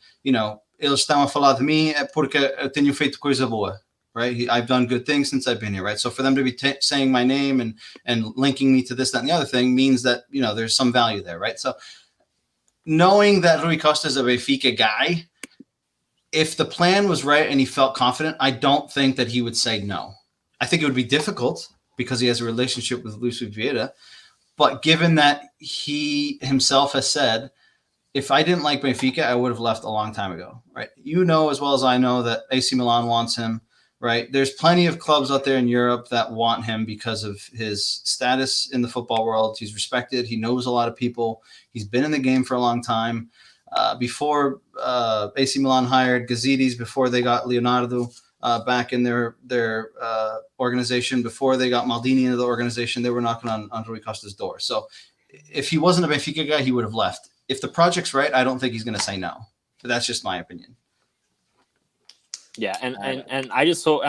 eles estão a falar de mim é porque eu tenho feito coisa boa, right? I've done good things since I've been here, right? So for them to be saying my name and linking me to this, that, and the other thing means that, there's some value there, right? So knowing that Rui Costa is a Benfica guy, if the plan was right and he felt confident, I don't think that he would say no. I think it would be difficult because he has a relationship with Luis Vieira. But given that he himself has said, if I didn't like Benfica, I would have left a long time ago, right? You know as well as I know that AC Milan wants him, right? There's plenty of clubs out there in Europe that want him because of his status in the football world. He's respected. He knows a lot of people. He's been in the game for a long time. Before AC Milan hired Gazidis, before they got Leonardo back in their organization, before they got Maldini into the organization, they were knocking on Rui Costa's door. So if he wasn't a Benfica guy, he would have left. If the project's right, I don't think he's going to say no. But that's just my opinion. Yeah, and I just hope,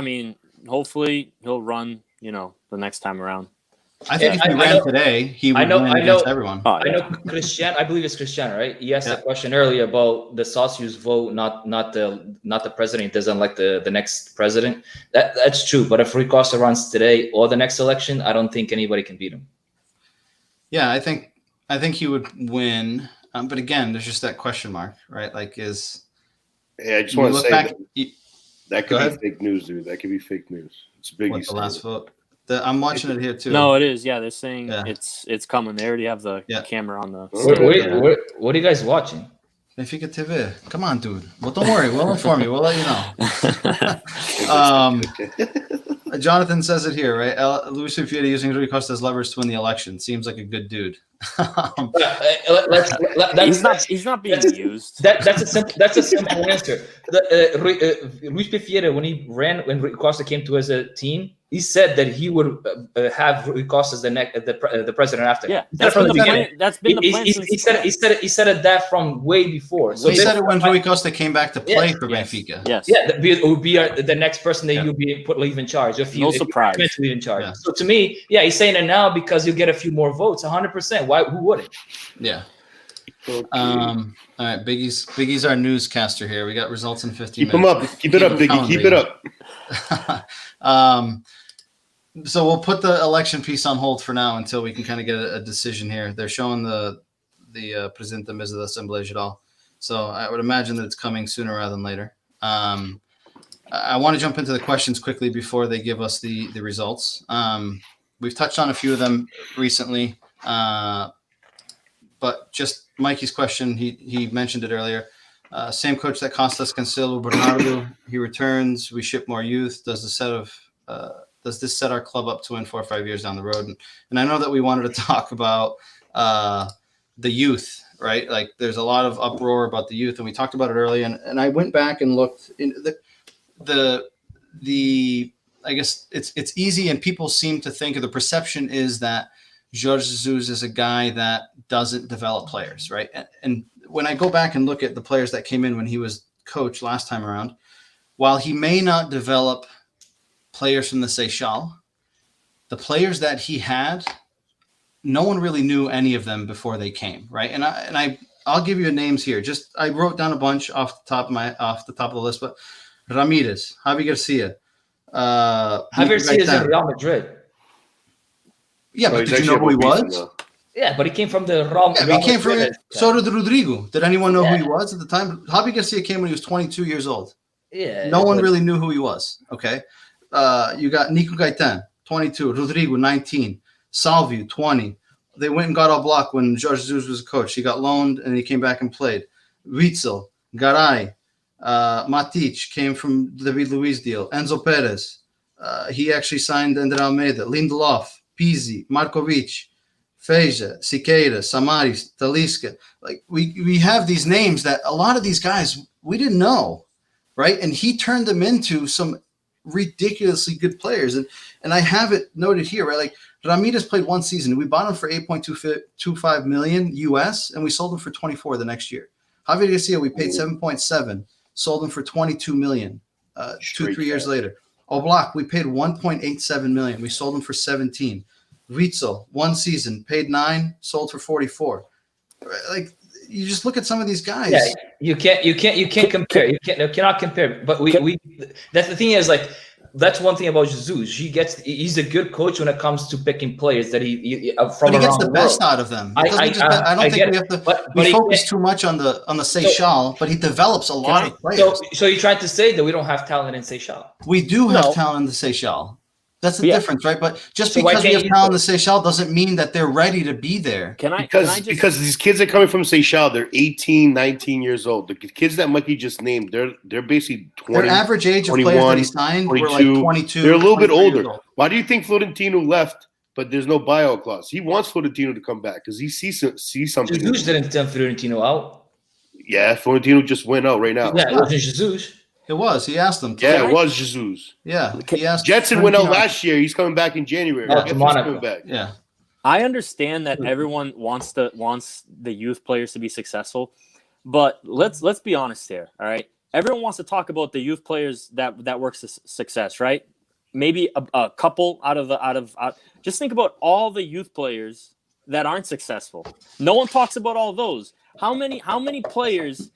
hopefully he'll run, the next time around. I think if he ran today, he would win against everyone. I know Cristiano. I believe it's Cristiano, right? He asked a question earlier about the Socios vote, not the president. He doesn't like the next president. That's true. But if Rui Costa runs today or the next election, I don't think anybody can beat him. Yeah, I think he would win. But again, there's just that question mark, right? Like, I just want to say that could be fake news, dude. That could be fake news. It's Biggie's the last vote. I'm watching it here too. No, it is. Yeah, they're saying it's coming. They already have the camera on the. What are you guys watching? Benfica TV. Come on, dude. Well, don't worry. We'll inform you. We'll let you know. Jonathan says it here, right? Luis Vieira using Rui Costa as leverage to win the election. Seems like a good dude. He's not being used. That's a simple answer. Luis Vieira, when Rui Costa came to as a team, he said that he would have Rui Costa as the president after. Yeah, that's been the plan. That's been the plan. He said it that from way before. So he said it when Rui Costa came back to play for Benfica. Yes. Yeah, it would be the next person that you'll be leave in charge. No surprise. Leave in charge. Yeah. So to me, he's saying it now because you'll get a few more votes. 100%. Why? Who wouldn't? Yeah. Okay. All right, Biggie's our newscaster here. We got results in 15 minutes. Keep him up. Keep it up, Biggie. Keep it up. So we'll put the election piece on hold for now until we can kind of get a decision here. They're showing the Presidente da Mesa da Assembleia Geral. So I would imagine that it's coming sooner rather than later. I want to jump into the questions quickly before they give us the results. We've touched on a few of them recently, but just Mikey's question, he mentioned it earlier. Same coach that cost us Cancelo, Bernardo. He returns. We ship more youth. Does this set our club up to win 4 or 5 years down the road? And I know that we wanted to talk about the youth, right? Like there's a lot of uproar about the youth, and we talked about it earlier. And I went back and looked in the I guess it's easy, and people seem to think, or the perception is that Jorge Jesus is a guy that doesn't develop players, right? And when I go back and look at the players that came in when he was coach last time around, while he may not develop players from the Seychelles, the players that he had, no one really knew any of them before they came, right? And I'll give you names here. Just I wrote down a bunch off the top of the list, but Ramirez, Javi Garcia. Javier Garcia is in Real Madrid. Yeah, but did you know who he was? Yeah, but he came from the Real Madrid. He came from so did Rodrigo. Did anyone know who he was at the time? Javi Garcia came when he was 22 years old. Yeah. No one really knew who he was. Okay. You got Nico Gaitan, 22. Rodrigo, 19. Salvio, 20. They went and got Oblak when Jorge Jesus was a coach. He got loaned and he came back and played. Witzel, Garay, Matic came from the David Luiz deal. Enzo Perez. He actually signed Ender Almeida. Lindelof, Pizzi, Markovic, Feja, Siqueira, Samaris, Talisca. Like we have these names that a lot of these guys we didn't know, right? And he turned them into some ridiculously good players. And I have it noted here, right? Like Ramirez played one season. We bought him for $8.25 million US, and we sold him for 24 the next year. Javier Garcia, we paid 7.7, sold him for 22 million. 2-3 years later. Oblak, we paid 1.87 million. We sold him for 17. Witzel, 1 season, paid 9, sold for 44. Like, you just look at some of these guys. Yeah, you can't compare. You cannot compare. But we that's the thing is, like, that's one thing about Jesus. He's a good coach when it comes to picking players that he from but he gets around the the best world. out of them. I don't think we have to. But we focus too much on the Seychelles, but he develops a lot of players. So you tried to say that we don't have talent in Seychelles? We do have talent in the Seychelles. That's the difference, right? But just So because we have talent in the Seychelles doesn't mean that they're ready to be there. Because these kids are coming from Seychelles, they're 18, 19 years old. The kids that Mikey just named, they're basically 20. Their average age of 21, players that he signed were like 22. They're a little bit older. Old. Why do you think Florentino left, but there's no buyout clause? He wants Florentino to come back because he sees something. Jesus didn't send Florentino out. Yeah, Florentino just went out right now. Yeah, it wasn't Jesus. It was. He asked them to. Yeah, it was Jesus. Yeah. He asked Jetson went out last year. He's coming back in January. Monaco. Back. Yeah. I understand that everyone wants the youth players to be successful, but let's be honest here. All right, everyone wants to talk about the youth players that work success, right? Maybe a couple out of just think about all the youth players that aren't successful. No one talks about all those. How many players?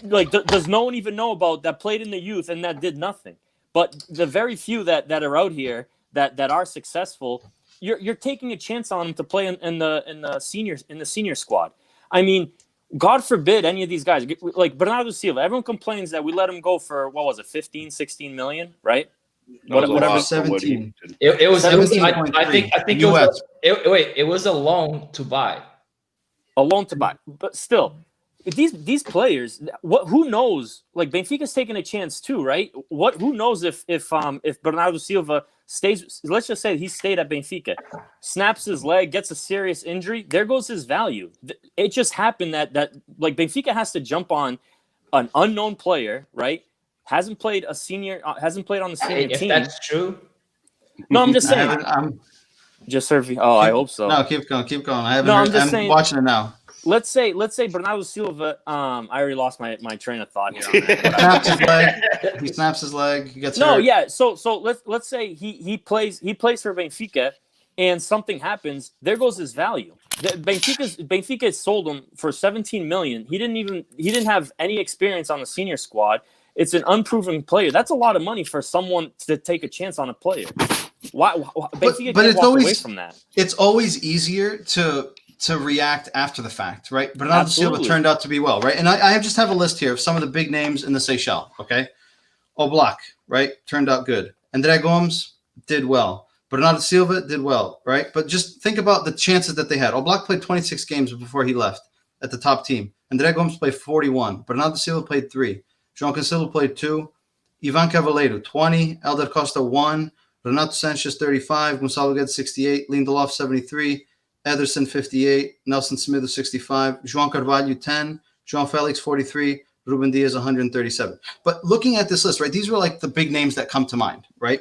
Like, does no one even know about that played in the youth and that did nothing? But the very few that are out here that are successful, you're taking a chance on them to play in the senior squad. I mean, God forbid any of these guys like Bernardo Silva. Everyone complains that we let him go for 15, 16 million, right? Whatever, 17. It was. 17.3 I think US. it was a loan to buy. A loan to buy, but still. These players, who knows? Like, Benfica's taking a chance too, right? Who knows if Bernardo Silva stays? Let's just say he stayed at Benfica, snaps his leg, gets a serious injury. There goes his value. It just happened that like Benfica has to jump on an unknown player, right? Hasn't played on the senior If team. that's true. No, I'm just saying. I'm just serving. Oh, I hope so. No, keep going. I haven't. No, I'm watching it now. Let's say Bernardo Silva. I already lost my train of thought here. He snaps his leg. He gets no, hurt. yeah. So let's say he plays for Benfica, and something happens. There goes his value. Benfica sold him for 17 million. He didn't have any experience on the senior squad. It's an unproven player. That's a lot of money for someone to take a chance on a player. Why Benfica can't walk away from that? It's always easier to react after the fact, right? Bernardo Silva turned out to be well, right? And I just have a list here of some of the big names in the Seychelles, okay? Oblak, right? Turned out good. Andre Gomes did well. Bernardo Silva did well, right? But just think about the chances that they had. Oblak played 26 games before he left at the top team. Andre Gomes played 41. Bernardo Silva played 3. João Cancelo played 2. Ivan Cavaleiro, 20. Elder Costa, 1. Renato Sanchez, 35. Gonçalo Guedes, 68. Lindelof, 73. Ederson, 58. Nelson Smith, 65. João Carvalho, 10. João Felix, 43. Ruben Diaz, 137. But looking at this list, right, these were like the big names that come to mind, right?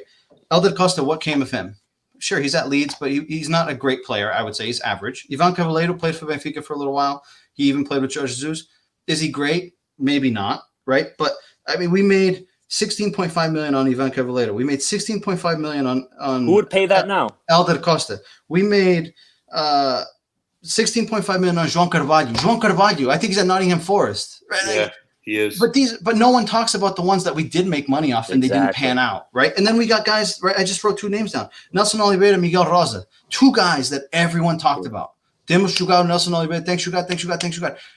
Elder Costa, what came of him? Sure, he's at Leeds, but he's not a great player, I would say. He's average. Ivan Cavaleiro played for Benfica for a little while. He even played with Jorge Jesus. Is he great? Maybe not, right? But, I mean, we made $16.5 million on Ivan Cavaleiro. We made $16.5 million on Who would pay that now? Elder Costa. We made $16.5 million on João Carvalho. João Carvalho, I think he's at Nottingham Forest. Right? Yeah, he is. But no one talks about the ones that we did make money off and they didn't pan out, right? And then we got guys, right? I just wrote 2 names down. Nelson Oliveira, Miguel Rosa. 2 guys that everyone talked about. Temos jogado Nelson Oliveira. Thanks, you got.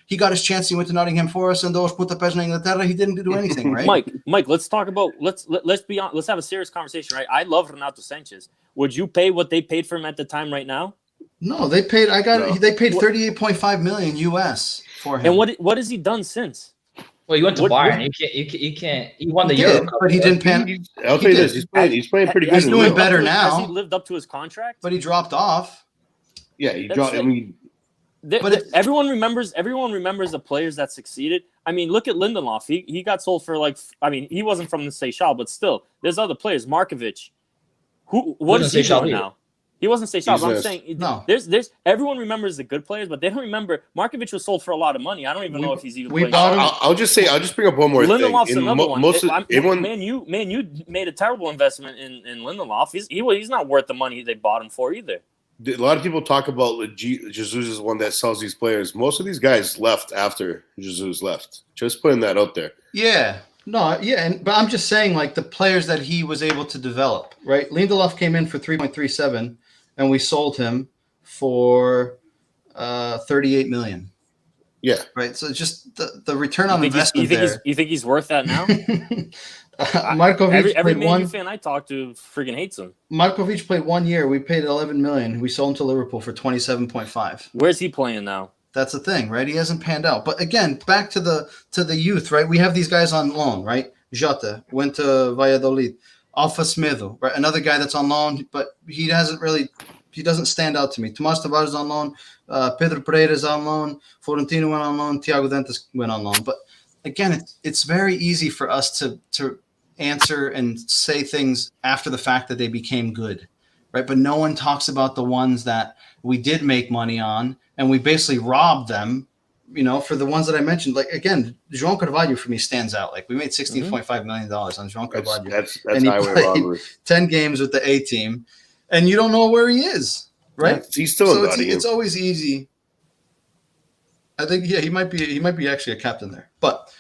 He got his chance. He went to Nottingham Forest and those pontapés na Inglaterra. He didn't do anything, right? Mike, let's talk about let's be on. Let's have a serious conversation, right? I love Renato Sanchez. Would you pay what they paid for him at the time right now? No, they paid. They paid $38.5 million US for him. And what has he done since? Well, he went to Bayern. You can't. He won the Euro Cup, but he didn't pan. I'll tell you this: he's playing pretty good. He's doing better now. Has he lived up to his contract? But he dropped off. Yeah, he dropped. I mean, everyone remembers the players that succeeded. I mean, look at Lindelof. He got sold for he wasn't from the Seychelles, but still, there's other players. Markovic. What is he doing now? He wasn't stay sharp. I'm He's saying No. there's everyone remembers the good players, but they don't remember Markovic was sold for a lot of money. I don't even know if he's even we playing. bought him. I'll just bring up one more thing. Lindelof's In another one. most of, everyone, Man, you made a terrible investment in Lindelof. He's not worth the money they bought him for either. a lot of people talk about Jesus is the one that sells these players. Most of these guys left after Jesus left. Just putting that out there. Yeah. No, yeah, but I'm just saying, like, the players that he was able to develop, right? Lindelof came in for 3.37, and we sold him for 38 million. Yeah. Right. So just the return on investment You think he's worth that now? Markovic every played Man U fan I talk to friggin' hates him. Markovic played 1 year. We paid 11 million. We sold him to Liverpool for 27.5. Where's he playing now? That's the thing, right? He hasn't panned out. But again, back to the youth, right? We have these guys on loan, right? Jota went to Valladolid. Alfa Smedo, right? Another guy that's on loan, but he doesn't stand out to me. Tomas Tavares on loan. Pedro Pereira is on loan. Florentino went on loan. Thiago Dantas went on loan. But again, it's very easy for us to answer and say things after the fact that they became good, right? But no one talks about the ones that we did make money on, and we basically robbed them, for the ones that I mentioned. Like, again, João Carvalho for me stands out. Like, we made $16.5 million on João Carvalho. That's and he highway played robbery. 10 games with the A team, and you don't know where he is, right? Yeah, he's still So not it's always easy. I think, yeah, he might be actually a captain there. But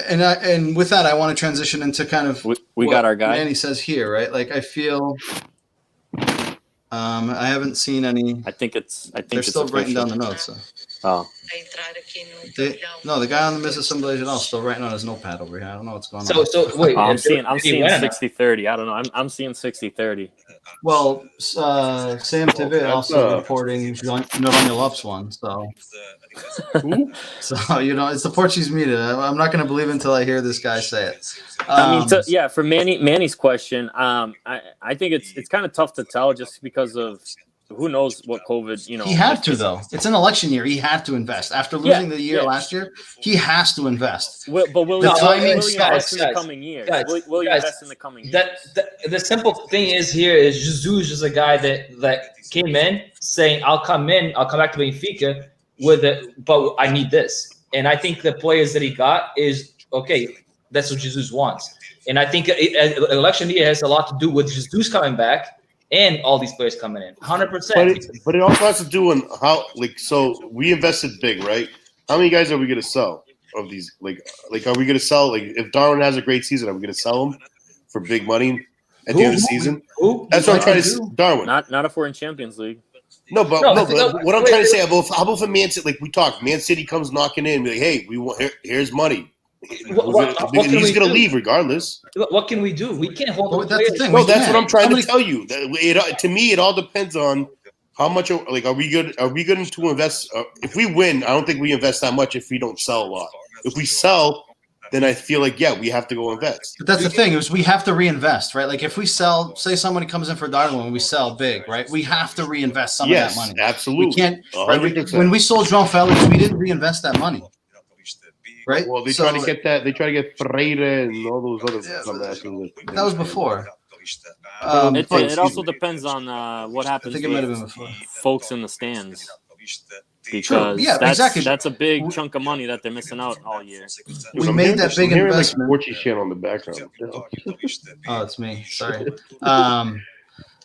and with that, I want to transition into kind of we got our guy. Manny says here, right? Like, I feel I haven't seen any. I think They're still writing down the notes. So. Oh. The guy on the Mrs. Assembly General is still writing on his notepad over here. I don't know what's going on. So wait, I'm seeing 60-30. I don't know. I'm seeing 60-30. Well, Sam TV also reporting Noronha Lopes one. So, it's the Portuguese media. I'm not going to believe it until I hear this guy say it. For Manny's question, I think it's kind of tough to tell just because of who knows what COVID, He had to, though. It's an election year. He had to invest. After losing the year last year, he has to invest. Will he invest in the coming years? Will he invest in the coming years? The simple thing is Jesus is a guy that came in saying, I'll come back to Benfica but I need this. And I think the players that he got is, okay, that's what Jesus wants. And I think election year has a lot to do with Jesus coming back and all these players coming in, 100%. But it also has to do on how, so we invested big, right? How many guys are we going to sell of these? Like, are we going to sell? Like, if Darwin has a great season, are we going to sell him for big money at the end of the season? That's what I'm trying to say. Darwin. Not if we're in Champions League. But what I'm trying to say, how about for Man City? Like we talked, Man City comes knocking in, like, hey, we want here's money. He's going to leave regardless. What can we do? We can't hold on. That's the thing. No, that's what I'm trying to tell you. To me, it all depends on how much. Like, are we good? Are we good to invest? If we win, I don't think we invest that much. If we don't sell a lot, if we sell, then I feel like we have to go invest. But that's the thing is we have to reinvest, right? Like if we sell, say somebody comes in for Darwin and we sell big, right? We have to reinvest some of that money. Absolutely. We can't. Right? When we sold João Felix, we didn't reinvest that money. Right. Well, they try to get that. They try to get Ferreira and all those other. That was before. It also depends on what happens. I think it might have been before. Folks in the stands, because that's a big chunk of money that they're missing out all year. We made that big investment. Portuguese channel in the background. Oh, it's me. Sorry.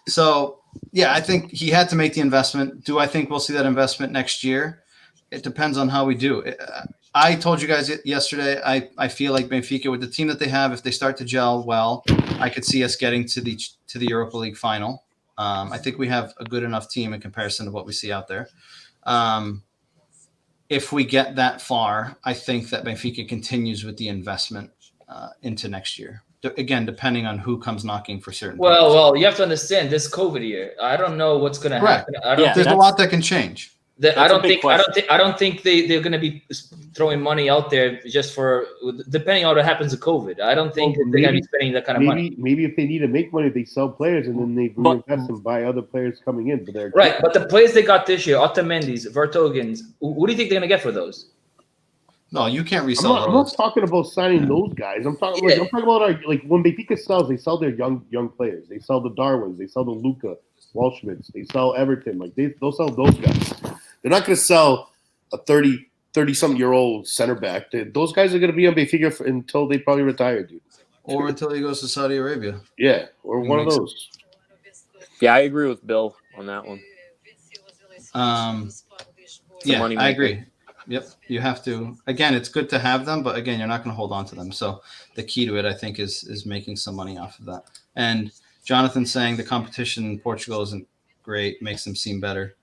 So I think he had to make the investment. Do I think we'll see that investment next year? It depends on how we do. I told you guys yesterday, I feel like Benfica, with the team that they have, if they start to gel well, I could see us getting to the Europa League final. I think we have a good enough team in comparison to what we see out there. If we get that far, I think that Benfica continues with the investment into next year. Again, depending on who comes knocking for certain. Well, you have to understand this COVID year. I don't know what's going to happen. There's a lot that can change. I don't think they're going to be throwing money out there just for depending on what happens with COVID. I don't think they're going to be spending that kind of money. Maybe if they need to make money, they sell players and then they reinvest and buy other players coming in. But but the players they got this year, Otamendi's, Vertonghen's, what do you think they're going to get for those? No, you can't I'm resell not those. talking about signing those guys. I'm talking about when Benfica sells, they sell their young players. They sell the Darwins. They sell the Luca Walschmidts. They sell Everton. They'll sell those guys. They're not going to sell a 30-something-year-old center back. Those guys are going to be on Benfica until they probably retire, dude. Or until he goes to Saudi Arabia. Yeah, or one of those. Yeah, I agree with Bill on that one. Yeah, I agree. Yep, you have to. Again, it's good to have them, but again, you're not going to hold on to them. So the key to it, I think, is making some money off of that. And Jonathan saying the competition in Portugal isn't great, makes them seem better.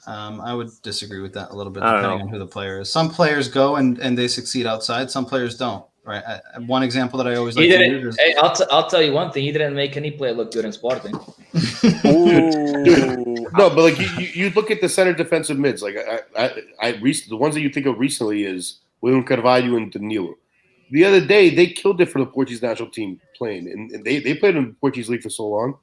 I would disagree with that a little bit, depending on who the player is. Some players go and they succeed outside. Some players don't. Right. One example that I always like to use is. Hey, I'll tell you one thing. He didn't make any player look good in Sporting. No, but you look at the center defensive mids. The ones that you think of recently is William Carvalho and Danilo. The other day they killed it for the Portuguese national team playing, and they played in the Portuguese league for so long.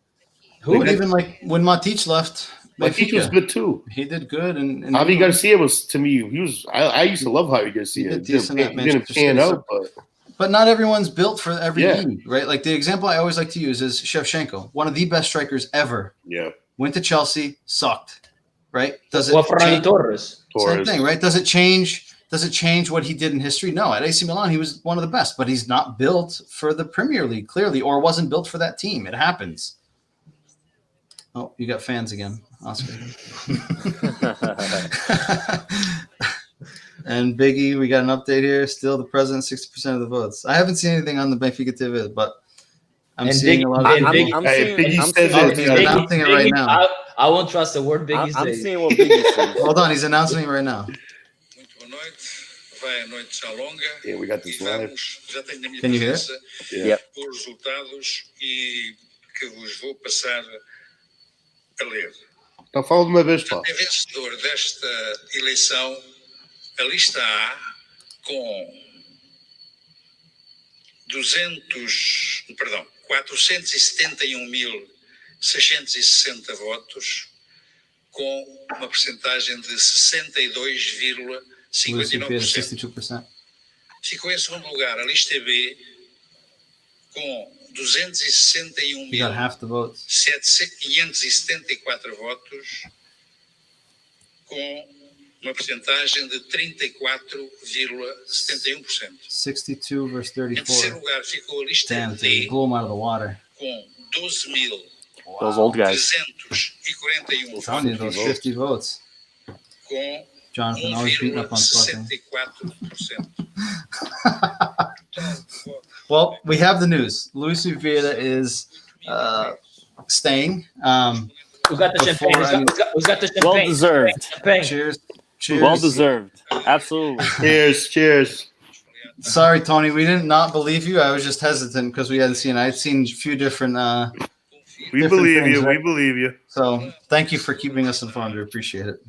Who even when Matic left? Matic was good too. He did good, and Javi Garcia was, to me, he was. I used to love Javi Garcia. He didn't pan out, but not everyone's built for every league, right? Like the example I always like to use is Shevchenko, one of the best strikers ever. Yeah, went to Chelsea, sucked, right? Does it? Fernando Torres. Same thing, right? Does it change? Does it change what he did in history? No, at AC Milan he was one of the best, but he's not built for the Premier League clearly, or wasn't built for that team. It happens. Oh, you got fans again, Oscar. And Biggie, we got an update here. Still the president, 60% of the votes. I haven't seen anything on the Benfica TV, but I'm seeing a lot of people. He's announcing it right now. I won't trust the word Biggie says. I'm seeing what Biggie says. Hold on, he's announcing it right now. Yeah, we got this live. Can you hear it? Yeah. Então fala de uma vez, Paulo. Vencedor desta eleição, a lista A, com 471.660 votos, com uma percentagem de 62,59%. Ficou em segundo lugar a lista B, com 261.574 votos, com uma percentagem de 34,71%. 62 versus 34. Em terceiro lugar ficou a lista Damn, D, dude, blew him out of the water. com 12.341 Those old guys. Those 50 votes. Com Jonathan always beating up on Sporting. 1,64%. Well, we have the news. Luis Vieira is staying. We got the champagne. We got the champagne. Well deserved. Champagne. Cheers. Well deserved. Absolutely. Cheers. Sorry, Tony. We did not believe you. I was just hesitant because we hadn't seen. I'd seen a few different. We believe you. Right? We believe you. So thank you for keeping us informed. We appreciate it.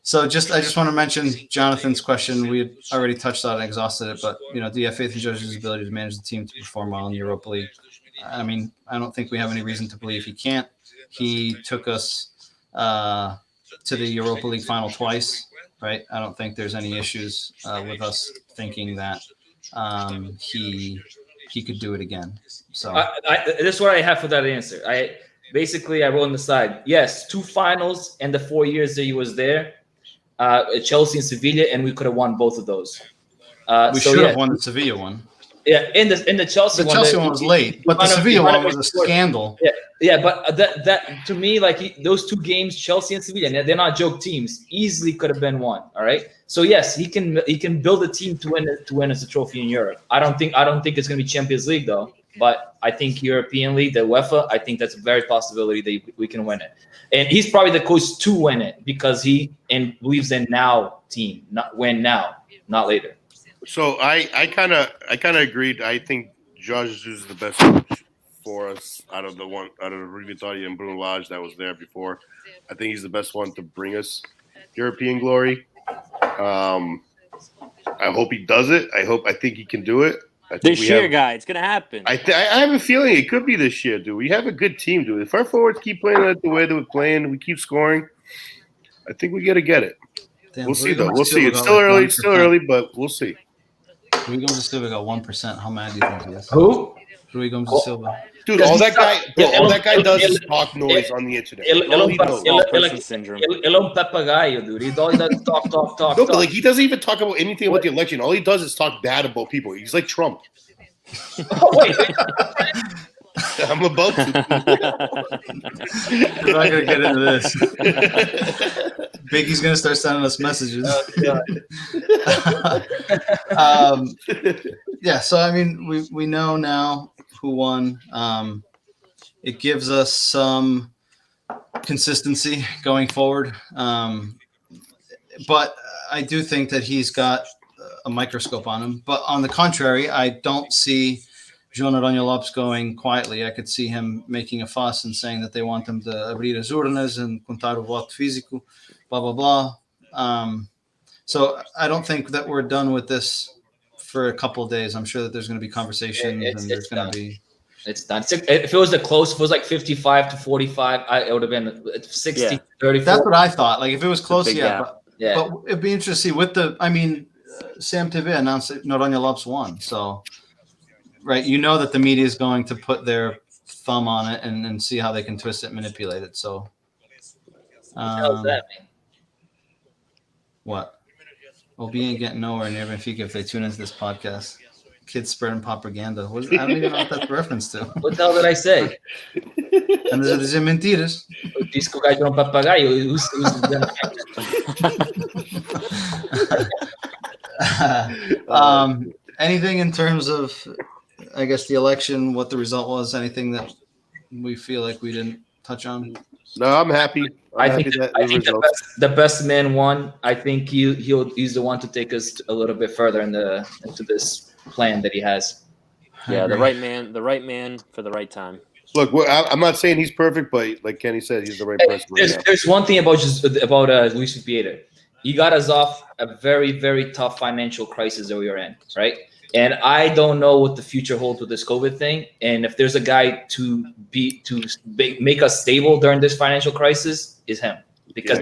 So I just want to mention Jonathan's question. We had already touched on it and exhausted it, but do you have faith in Judge's ability to manage the team to perform well in the Europa League? I mean, I don't think we have any reason to believe he can't. He took us to the Europa League final twice, right? I don't think there's any issues with us thinking that he could do it again. So this is what I have for that answer. I wrote on the side, yes, 2 finals and the 4 years that he was there. Chelsea and Sevilla, and we could have won both of those. We should have won the Sevilla one. Yeah, in the Chelsea one. The Chelsea one was late, but the Sevilla one was a scandal. Yeah, but that to me, those 2 games, Chelsea and Sevilla, they're not joke teams. Easily could have been won. All right. So yes, he can build a team to win as a trophy in Europe. I don't think it's going to be Champions League though, but I think European League, the UEFA, I think that's a very possibility that we can win it. And he's probably the coach to win it because he believes in now team, not win now, not later. So I kind of agreed. I think Judge is the best coach for us out of Rivitori and Bruno Lage that was there before. I think he's the best one to bring us European glory. I hope he does it. I think he can do it. This year, guy, it's gonna happen. I have a feeling it could be this year, dude. We have a good team, dude. If our forwards keep playing the way they were playing, we keep scoring, I think we gotta get it. We'll see, though. We'll see. It's still early. It's still early, but we'll see. Rui Gomes da Silva got 1%. How mad do you think he is? Who? Rui Gomes da Silva. Dude, all that guy does is talk noise on the internet. All he knows. Person syndrome. Ele é papagaio, dude. He does talk. No, but like he doesn't even talk about anything about the election. All he does is talk bad about people. He's like Trump. Oh, wait. I'm about to. We're not gonna get into this. Biggie's gonna start sending us messages. Yeah, so I mean, we know now who won. It gives us some consistency going forward. But I do think that he's got a microscope on him. But on the contrary, I don't see João Noronha Lopes going quietly. I could see him making a fuss and saying that they want them to abrir as urnas and contar o voto físico, blah, blah, blah. So I don't think that we're done with this for a couple of days. I'm sure that there's going to be conversations and there's going to be. It's done. If it was the close, if it was like 55 to 45, it would have been 60 to 34. That's what I thought. Like if it was close, Yeah. But it'd be interesting with Sam TV announced that Noronha Lopes won. So, right, you know that the media is going to put their thumb on it and see how they can twist it, manipulate it. So, How's that mean? What? Well, we ain't getting nowhere near Benfica if they tune into this podcast. Kids spreading propaganda. I don't even know what that's a reference to. What the hell did I say? And there's mentiras. Eu disse que o gajo é papagaio. Anything in terms of, I guess, the election, what the result was, anything that we feel like we didn't touch on? No, I'm happy. I think the best man won. I think he's the one to take us a little bit further into this plan that he has. Yeah, the right man for the right time. Look, I'm not saying he's perfect, but like Kenny said, he's the right person. There's one thing about Luis Vieira. He got us off a very, very tough financial crisis that we were in, right? And I don't know what the future holds with this COVID thing. And if there's a guy to make us stable during this financial crisis, is him, because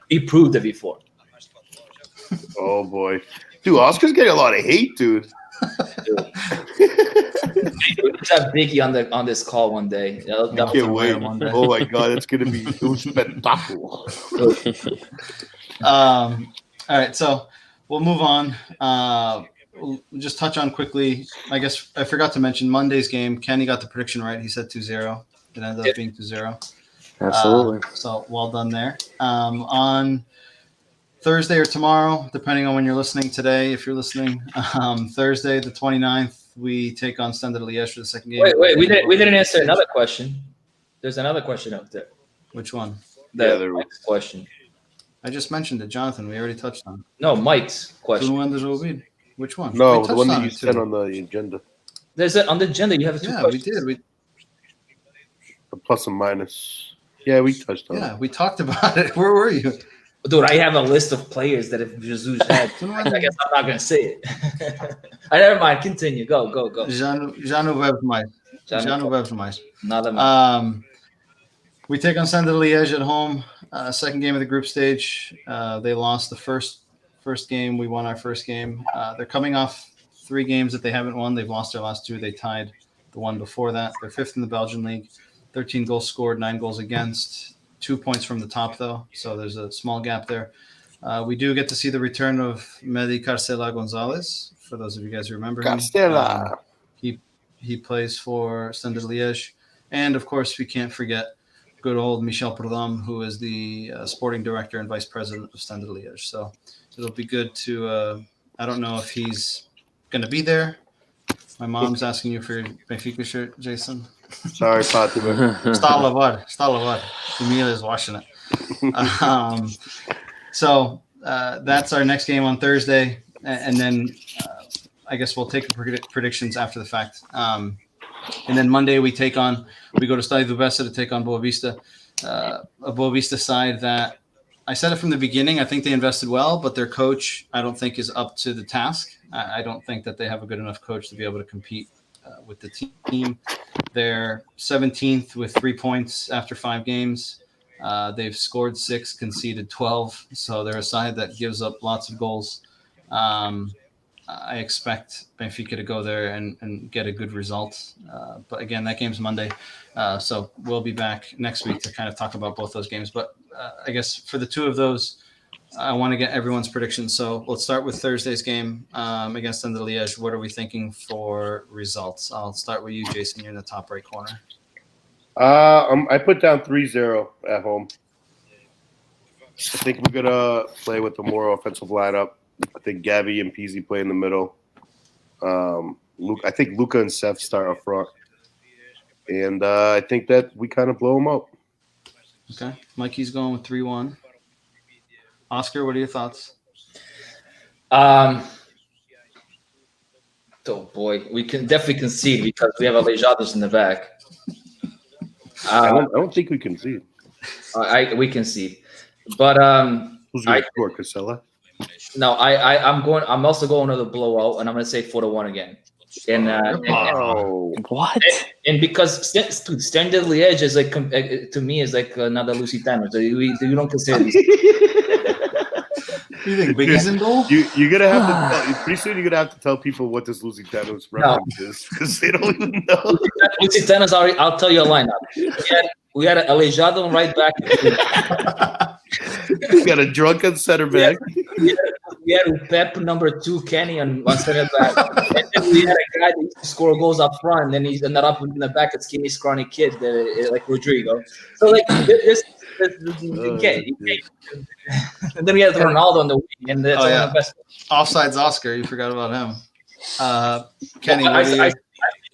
he proved it before. Oh boy, dude, Oscar's getting a lot of hate, dude. Let's have Biggie on this call one day. I can't wait. Oh my god, it's gonna be spectacular. All right, so we'll move on. We'll just touch on quickly. I guess I forgot to mention Monday's game. Kenny got the prediction right. He said 2-0. It ended up being 2-0. Absolutely. So well done there. On Thursday or tomorrow, depending on when you're listening today, if you're listening, Thursday the 29th, we take on Standard Liège for the second game. Wait, we didn't answer another question. There's another question up there. Which one? There was Mike's question. I just mentioned it, Jonathan. We already touched on it. No, Mike's question. Which one? No, We the one touched that you it, said too. on the agenda. There's on the agenda. You have two Yeah, questions. we did. The plus and minus. Yeah, we touched on it. Yeah, we talked about it. Where were you? Dude, I have a list of players that if Jesus had, I guess I'm not gonna say it. Never mind. Continue. Go. Já não bebes mais. Nada mais. We take on Standard Liège at home. Second game of the group stage. They lost the first game. We won our first game. They're coming off 3 games that they haven't won. They've lost their last 2. They tied the one before that. They're 5th in the Belgian league. 13 goals scored, 9 goals against. 2 points from the top, though. So there's a small gap there. We do get to see the return of Medi Carcela Gonzalez, for those of you guys who remember him. Carcela. He plays for Standard Liège. And, of course, we can't forget good old Michel Prudhomme, who is the sporting director and vice president of Standard Liège. So it'll be good to I don't know if he's going to be there. My mom's asking you for your Benfica shirt, Jason. Sorry, Fatima. Está a lavar. Emilia is washing it. So that's our next game on Thursday. And then I guess we'll take predictions after the fact. And then Monday we go to Stadio Bessa to take on Boa Vista. A Boa Vista side that I said it from the beginning. I think they invested well, but their coach I don't think is up to the task. I don't think that they have a good enough coach to be able to compete with the team. They're 17th with 3 points after 5 games. They've scored 6, conceded 12, so they're a side that gives up lots of goals. I expect Benfica to go there and get a good result. But again, that game's Monday. So we'll be back next week to kind of talk about both those games. But I guess for the two of those, I want to get everyone's predictions. So let's start with Thursday's game against Under Liège. What are we thinking for results? I'll start with you, Jason. You're in the top right corner. I put down 3-0 at home. I think we're gonna play with a more offensive lineup. I think Gabby and Peasy play in the middle. I think Luca and Seth start up front, and I think that we kind of blow them up. Okay, Mikey's going with 3-1. Oscar, what are your thoughts? Oh boy, we can definitely concede because we have Aleijados in the back. I don't think we concede. We concede, but Who's going to score, Casella? No, I'm also going to the blowout, and I'm going to say 4-1 again. And What? And because Standard Liège is like to me is like another Lusitano. So you don't consider these. You think Biggie's in goal? You're gonna have to pretty soon. You're gonna have to tell people what this Lusitano's reference is because they don't even know. Lusitano's already. I'll tell you a lineup. We had Aleijado on right back. We got a drunken center back. We had Pep number 2, Kenny on center back. And then we had a guy that used to score goals up front, and then he's ended up in the back, a skinny, scrawny kid like Rodrigo. So like this you can't. And then we had Ronaldo on the wing, and that's the best. Offsides Oscar, you forgot about him. Kenny, I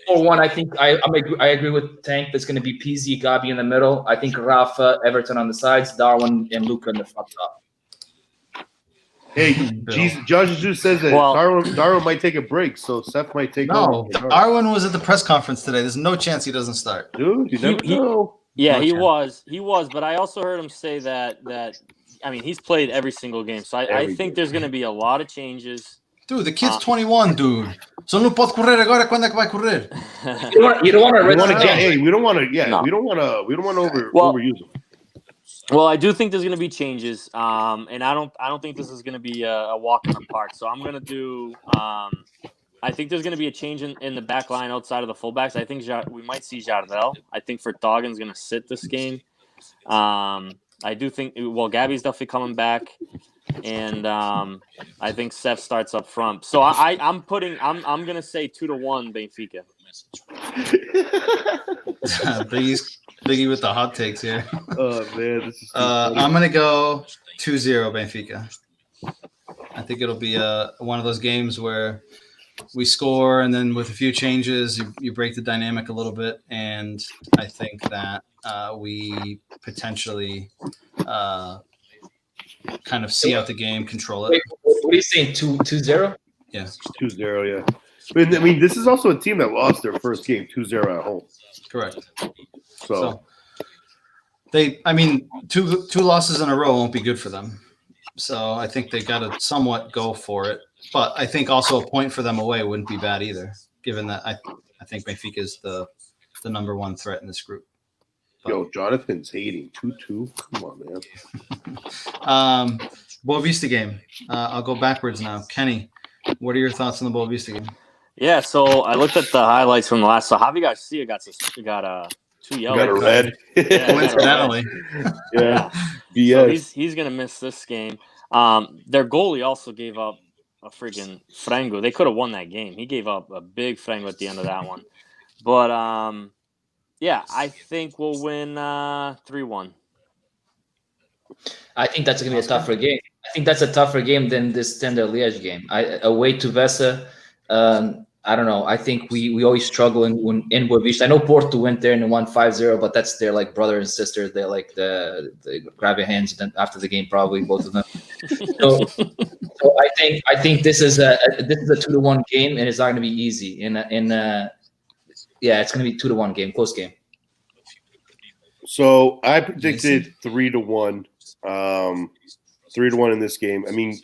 4-1. I think I agree with Tank. That's going to be PZ, Gabi in the middle. I think Rafa, Everton on the sides, Darwin and Luca in the front top. Hey, John Jesus says that Darwin might take a break, so Seth might take over. No, Darwin was at the press conference today. There's no chance he doesn't start. Dude, you never know. Yeah, he was, but I also heard him say that I mean, he's played every single game, so I think there's going to be a lot of changes. Dude, the kid's 21, dude. So não pode correr agora. Quando é que vai correr? You don't want to. Hey, we don't want to. Yeah, no. we don't want to overuse them. Well, I do think there's going to be changes, and I don't think this is going to be a walk in the park. So I'm going to do. I think there's going to be a change in the back line outside of the fullbacks. I think we might see Jardel. I think Vertonghen's going to sit this game. I do think, Gabby's definitely coming back, and I think Seth starts up front. So I'm going to say 2-1 Benfica. Biggie with the hot takes here. Oh man, this is. I'm going to go 2-0 Benfica. I think it'll be one of those games where we score, and then with a few changes, you break the dynamic a little bit, and I think that we potentially kind of see out the game, control it. Wait, what are you saying? 2-0? Yeah, 2-0. Yeah. I mean, this is also a team that lost their first game 2-0 at home. Correct. So two losses in a row won't be good for them. So I think they got to somewhat go for it. But I think also a point for them away wouldn't be bad either, given that I think Benfica is the number one threat in this group. But, yo, Jonathan's hating 2-2. Come on, man. Boavista game. I'll go backwards now. Kenny, what are your thoughts on the Boavista game? Yeah, so I looked at the highlights from the last. So Javi Garcia got 2 yellows. Got a red. Coincidentally. Yeah. So he's gonna miss this game. Their goalie also gave up a freaking frango. They could have won that game. He gave up a big frango at the end of that one. But yeah, I think we'll win 3-1. I think that's going to be a tougher game. I think that's a tougher game than this Standard Liège game. Away to Vesa, I don't know. I think we always struggle in Boavista. I know Porto went there and won 5-0, but that's their like brother and sister. They like they grab your hands and then after the game, probably both of them. So I think this is a 2-1 game, and it's not going to be easy. Yeah, it's going to be 2-1 game, close game. So I predicted 3-1. 3-1 in this game. I mean,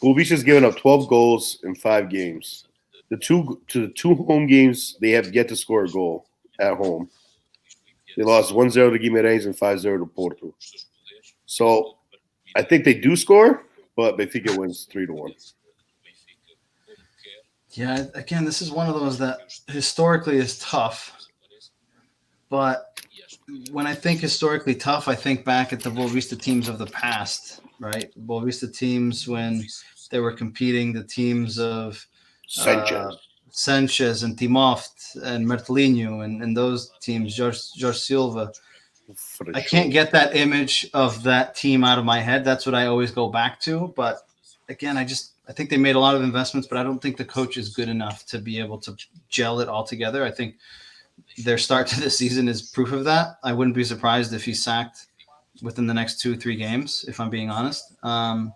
Boavista's given up 12 goals in 5 games. The two home games, they have yet to score a goal at home. They lost 1-0 to Guimarães and 5-0 to Porto. So I think they do score, but Benfica wins 3-1. Yeah, again, this is one of those that historically is tough. But when I think historically tough, I think back at the Boavista teams of the past, right? Boavista teams when they were competing, the teams of Sanchez and Timoft and Mertelinho and those teams, Jorge Silva. I can't get that image of that team out of my head. That's what I always go back to. But again, I think they made a lot of investments, but I don't think the coach is good enough to be able to gel it all together. I think their start to the season is proof of that. I wouldn't be surprised if he's sacked within the next 2-3 games, if I'm being honest. I'm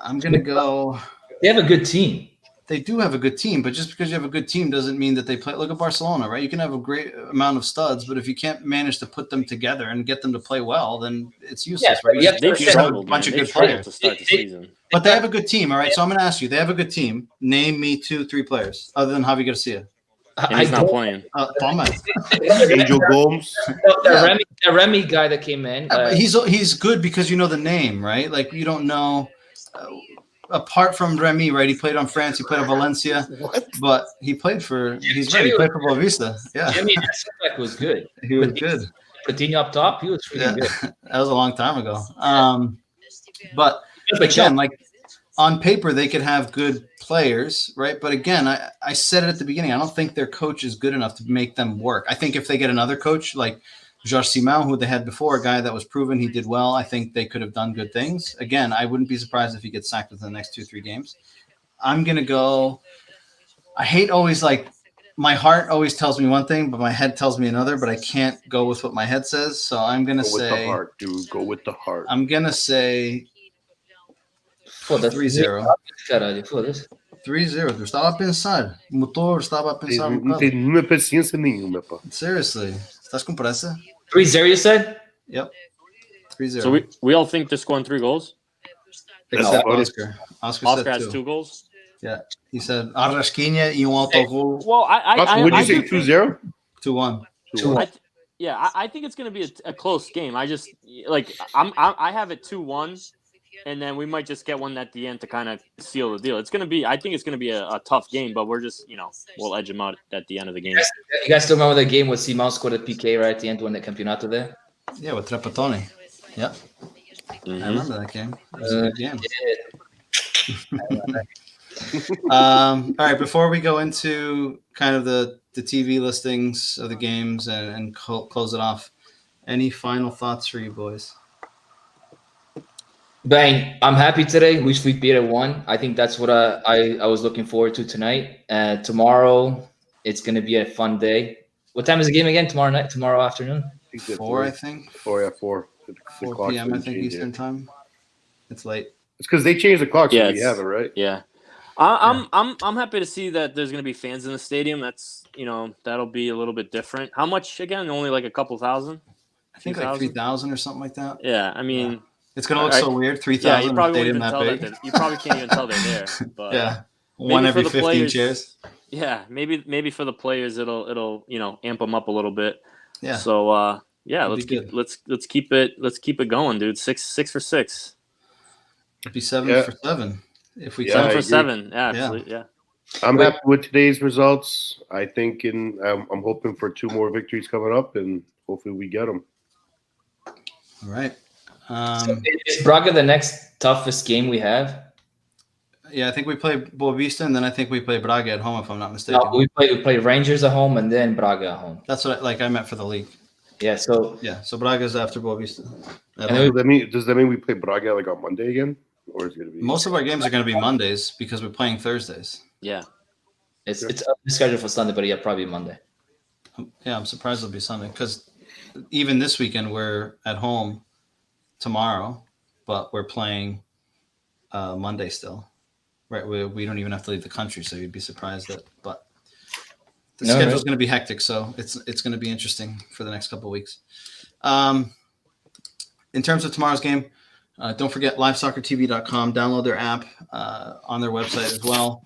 going to go. They have a good team. They do have a good team, but just because you have a good team doesn't mean that they play. Look at Barcelona, right? You can have a great amount of studs, but if you can't manage to put them together and get them to play well, then it's useless, right? They've struggled, a bunch of They've good struggled players to start the season. But they have a good team, all right? So I'm going to ask you, they have a good team. Name me 2-3 players other than Javi Garcia. And he's not playing. Angel Gomes. The Remy guy that came in. He's good because you know the name, right? Like you don't know. Apart from Remy, right? He played on France. He played on Valencia. What? But he played for. He played for Boavista. Yeah, Jimmy was good. He was good. Coutinho up top. He was really good. That was a long time ago. But again, like on paper, they could have good players, right? But again, I said it at the beginning. I don't think their coach is good enough to make them work. I think if they get another coach like Jorge Simão, who they had before, a guy that was proven he did well, I think they could have done good things. Again, I wouldn't be surprised if he gets sacked within the next 2-3 games. I'm going to go – I hate always like – my heart always tells me one thing, but my head tells me another, but I can't go with what my head says. So I'm going to say – Go with the heart, dude. Go with the heart. I'm going to say 3-0. 3-0. Tu estava a pensar. O motor estava a pensar Não tem nenhuma paciência nenhuma, pá. Seriously. Estás com pressa? 3-0, you said? Yep. 3-0. So we all think they're scoring 3 goals? Except Oscar. Oscar has said 2 goals? Yeah. He said Arrasquinha e autogol. Well, What did you say, 2-0? 2-1. I think it's going to be a close game. I just I have it 2-1, and then we might just get one at the end to kind of seal the deal. I think it's going to be a tough game, but we're just we'll edge them out at the end of the game. You guys still remember the game where Simão scored a PK right at the end when the campeonato there? Yeah, with Trapattoni. Yep. Mm-hmm. I remember that game. It was a good game. All right, before we go into kind of the TV listings of the games and close it off, any final thoughts for you boys? Bang! I'm happy today. We beat at 1. I think that's what I was looking forward to tonight. Tomorrow, it's going to be a fun day. What time is the game again? Tomorrow afternoon? 4, I think. 4, 4 p.m. I think Eastern time. It's late. It's because they changed the clock, so Yeah, we have it, right? Yeah. I'm happy to see that there's going to be fans in the stadium. That's that'll be a little bit different. How much again? Only like a couple thousand? I think like 3,000 or something like that. Yeah, I mean. Yeah. It's gonna look so weird. 3,000. Yeah, you probably wouldn't even that tell big. that. You probably can't even tell they're there. But yeah, one every 15 players, chairs. Yeah, maybe for the players it'll amp them up a little bit. Yeah. So let's keep it going, dude. 6 for 6. It'd be 7 for 7 if we 7 for 7. Yeah, absolutely. Yeah. I'm happy with today's results. I think I'm hoping for 2 more victories coming up, and hopefully we get them. All right. So is Braga the next toughest game we have? Yeah, I think we play Boavista, and then I think we play Braga at home, if I'm not mistaken. No, we play Rangers at home and then Braga at home. That's what I meant for the league. Yeah, so Braga's after Boavista. Does that mean we play Braga like on Monday again, or is it going to be? Most of our games are going to be Mondays because we're playing Thursdays. Yeah, it's scheduled for Sunday, but yeah, probably Monday. Yeah, I'm surprised it'll be Sunday because even this weekend we're at home tomorrow, but we're playing Monday still. Right, we don't even have to leave the country, so you'd be surprised that. But the schedule's going to be hectic, so it's going to be interesting for the next couple of weeks. In terms of tomorrow's game, don't forget livesoccertv.com. Download their app on their website as well.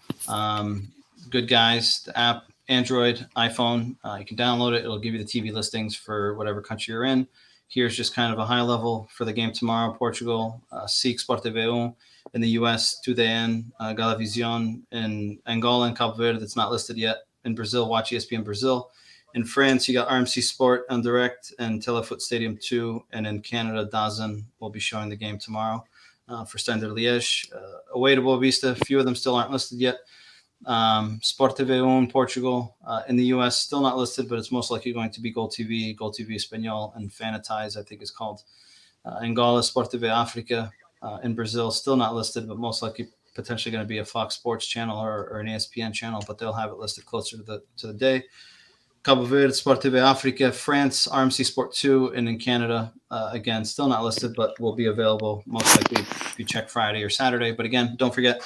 Good guys. The app Android, iPhone. You can download it. It'll give you the TV listings for whatever country you're in. Here's just kind of a high level for the game tomorrow. Portugal, SIC Sport TV1. In the US, TUDN, Galavision. In Angola and Cabo Verde, that's not listed yet. In Brazil, watch ESPN Brazil. In France, you got RMC Sport on Direct and Telefoot Stadium 2. And in Canada, DAZN will be showing the game tomorrow for Standard Liège. Away to Boa Vista, a few of them still aren't listed yet. Sport TV1 in Portugal. In the US, still not listed, but it's most likely going to be Gol TV Espanol, and Fanatize, I think it's called. Angola, Sport TV Africa. In Brazil, still not listed, but most likely potentially going to be a Fox Sports channel or an ESPN channel, but they'll have it listed closer to the day. Cabo Verde, Sport TV Africa, France, RMC Sport 2, and in Canada, again, still not listed, but will be available most likely if you check Friday or Saturday. But again, don't forget,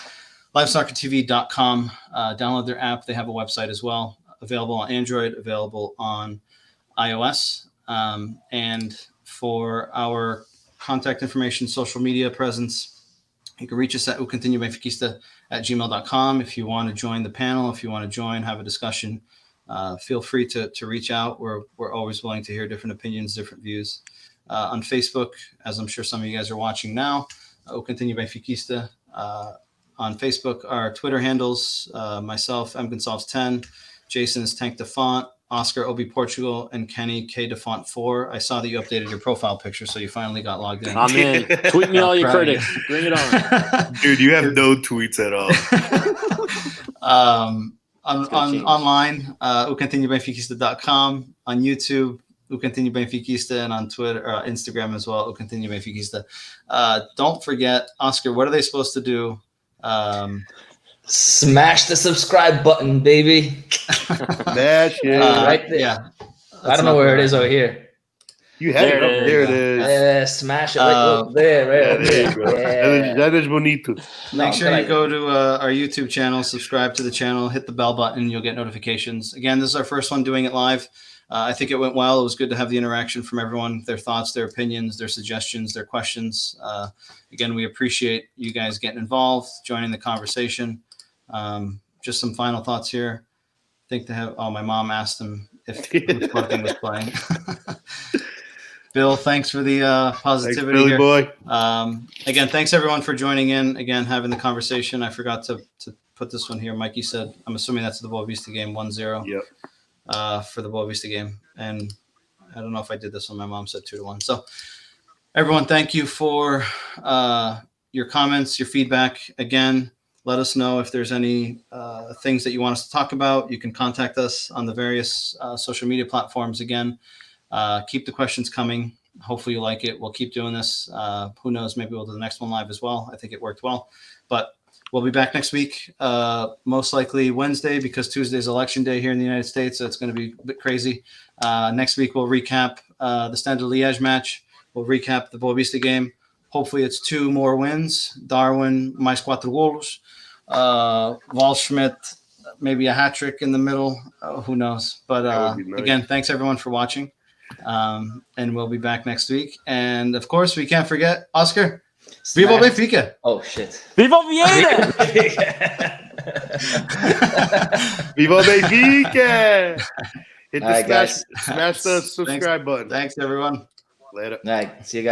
livesoccertv.com. Download their app. They have a website as well, available on Android, available on iOS. And for our contact information, social media presence, you can reach us at ucontinubenfiquista@gmail.com. If you want to join the panel, if you want to join, have a discussion, feel free to reach out. We're always willing to hear different opinions, different views. On Facebook, as I'm sure some of you guys are watching now, Continue Benfiquista. On Facebook, our Twitter handles, myself, M. Gonçalves 10, Jason is Tank Defont, Oscar Obi Portugal, and Kenny K Defont 4. I saw that you updated your profile picture, so you finally got logged in. I'm in. Tweet me all your critics. Bring it on. Dude, you have no tweets at all. Online, ucontinubenfiquista.com, on YouTube, Ucontinue Benfiquista, and on Twitter, Instagram as well, Ucontinue Benfiquista. Don't forget, Oscar, what are they supposed to do? Smash the subscribe button, baby. That shit. Right there. Yeah. I don't know where it is over here. You have it up. There it is. Smash it. Look, there, right There you go. Yeah. That is bonito. Make sure you go to our YouTube channel, subscribe to the channel, hit the bell button, you'll get notifications. Again, this is our first one doing it live. I think it went well. It was good to have the interaction from everyone, their thoughts, their opinions, their suggestions, their questions. Again, we appreciate you guys getting involved, joining the conversation. Just some final thoughts here. I think my mom asked him if Sporting was playing. Bill, thanks for the positivity. Thanks, Billy here. boy. Again, thanks everyone for joining in. Again, having the conversation. I forgot to put this one here. Mikey said, I'm assuming that's the Boa Vista game, 1-0. Yep. For the Boa Vista game. And I don't know if I did this one. My mom said 2-1. So everyone, thank you for your comments, your feedback. Again, let us know if there's any things that you want us to talk about. You can contact us on the various social media platforms. Again, keep the questions coming. Hopefully you like it. We'll keep doing this. Who knows? Maybe we'll do the next one live as well. I think it worked well. But we'll be back next week, most likely Wednesday, because Tuesday's election day here in the United States, so it's going to be a bit crazy. Next week, we'll recap the Standard Liège match. We'll recap the Boa Vista game. Hopefully, it's 2 more wins. Darwin, mais 4 golos. Waldschmidt, maybe a hat trick in the middle. Who knows? But nice. Again, thanks everyone for watching. And we'll be back next week. And of course, we can't forget, Oscar, Viva Benfica. Oh, shit. Viva Vieira! Viva Benfica! Hit the All right, guys. smash the subscribe button. Thanks, everyone. Later. All right. See you guys.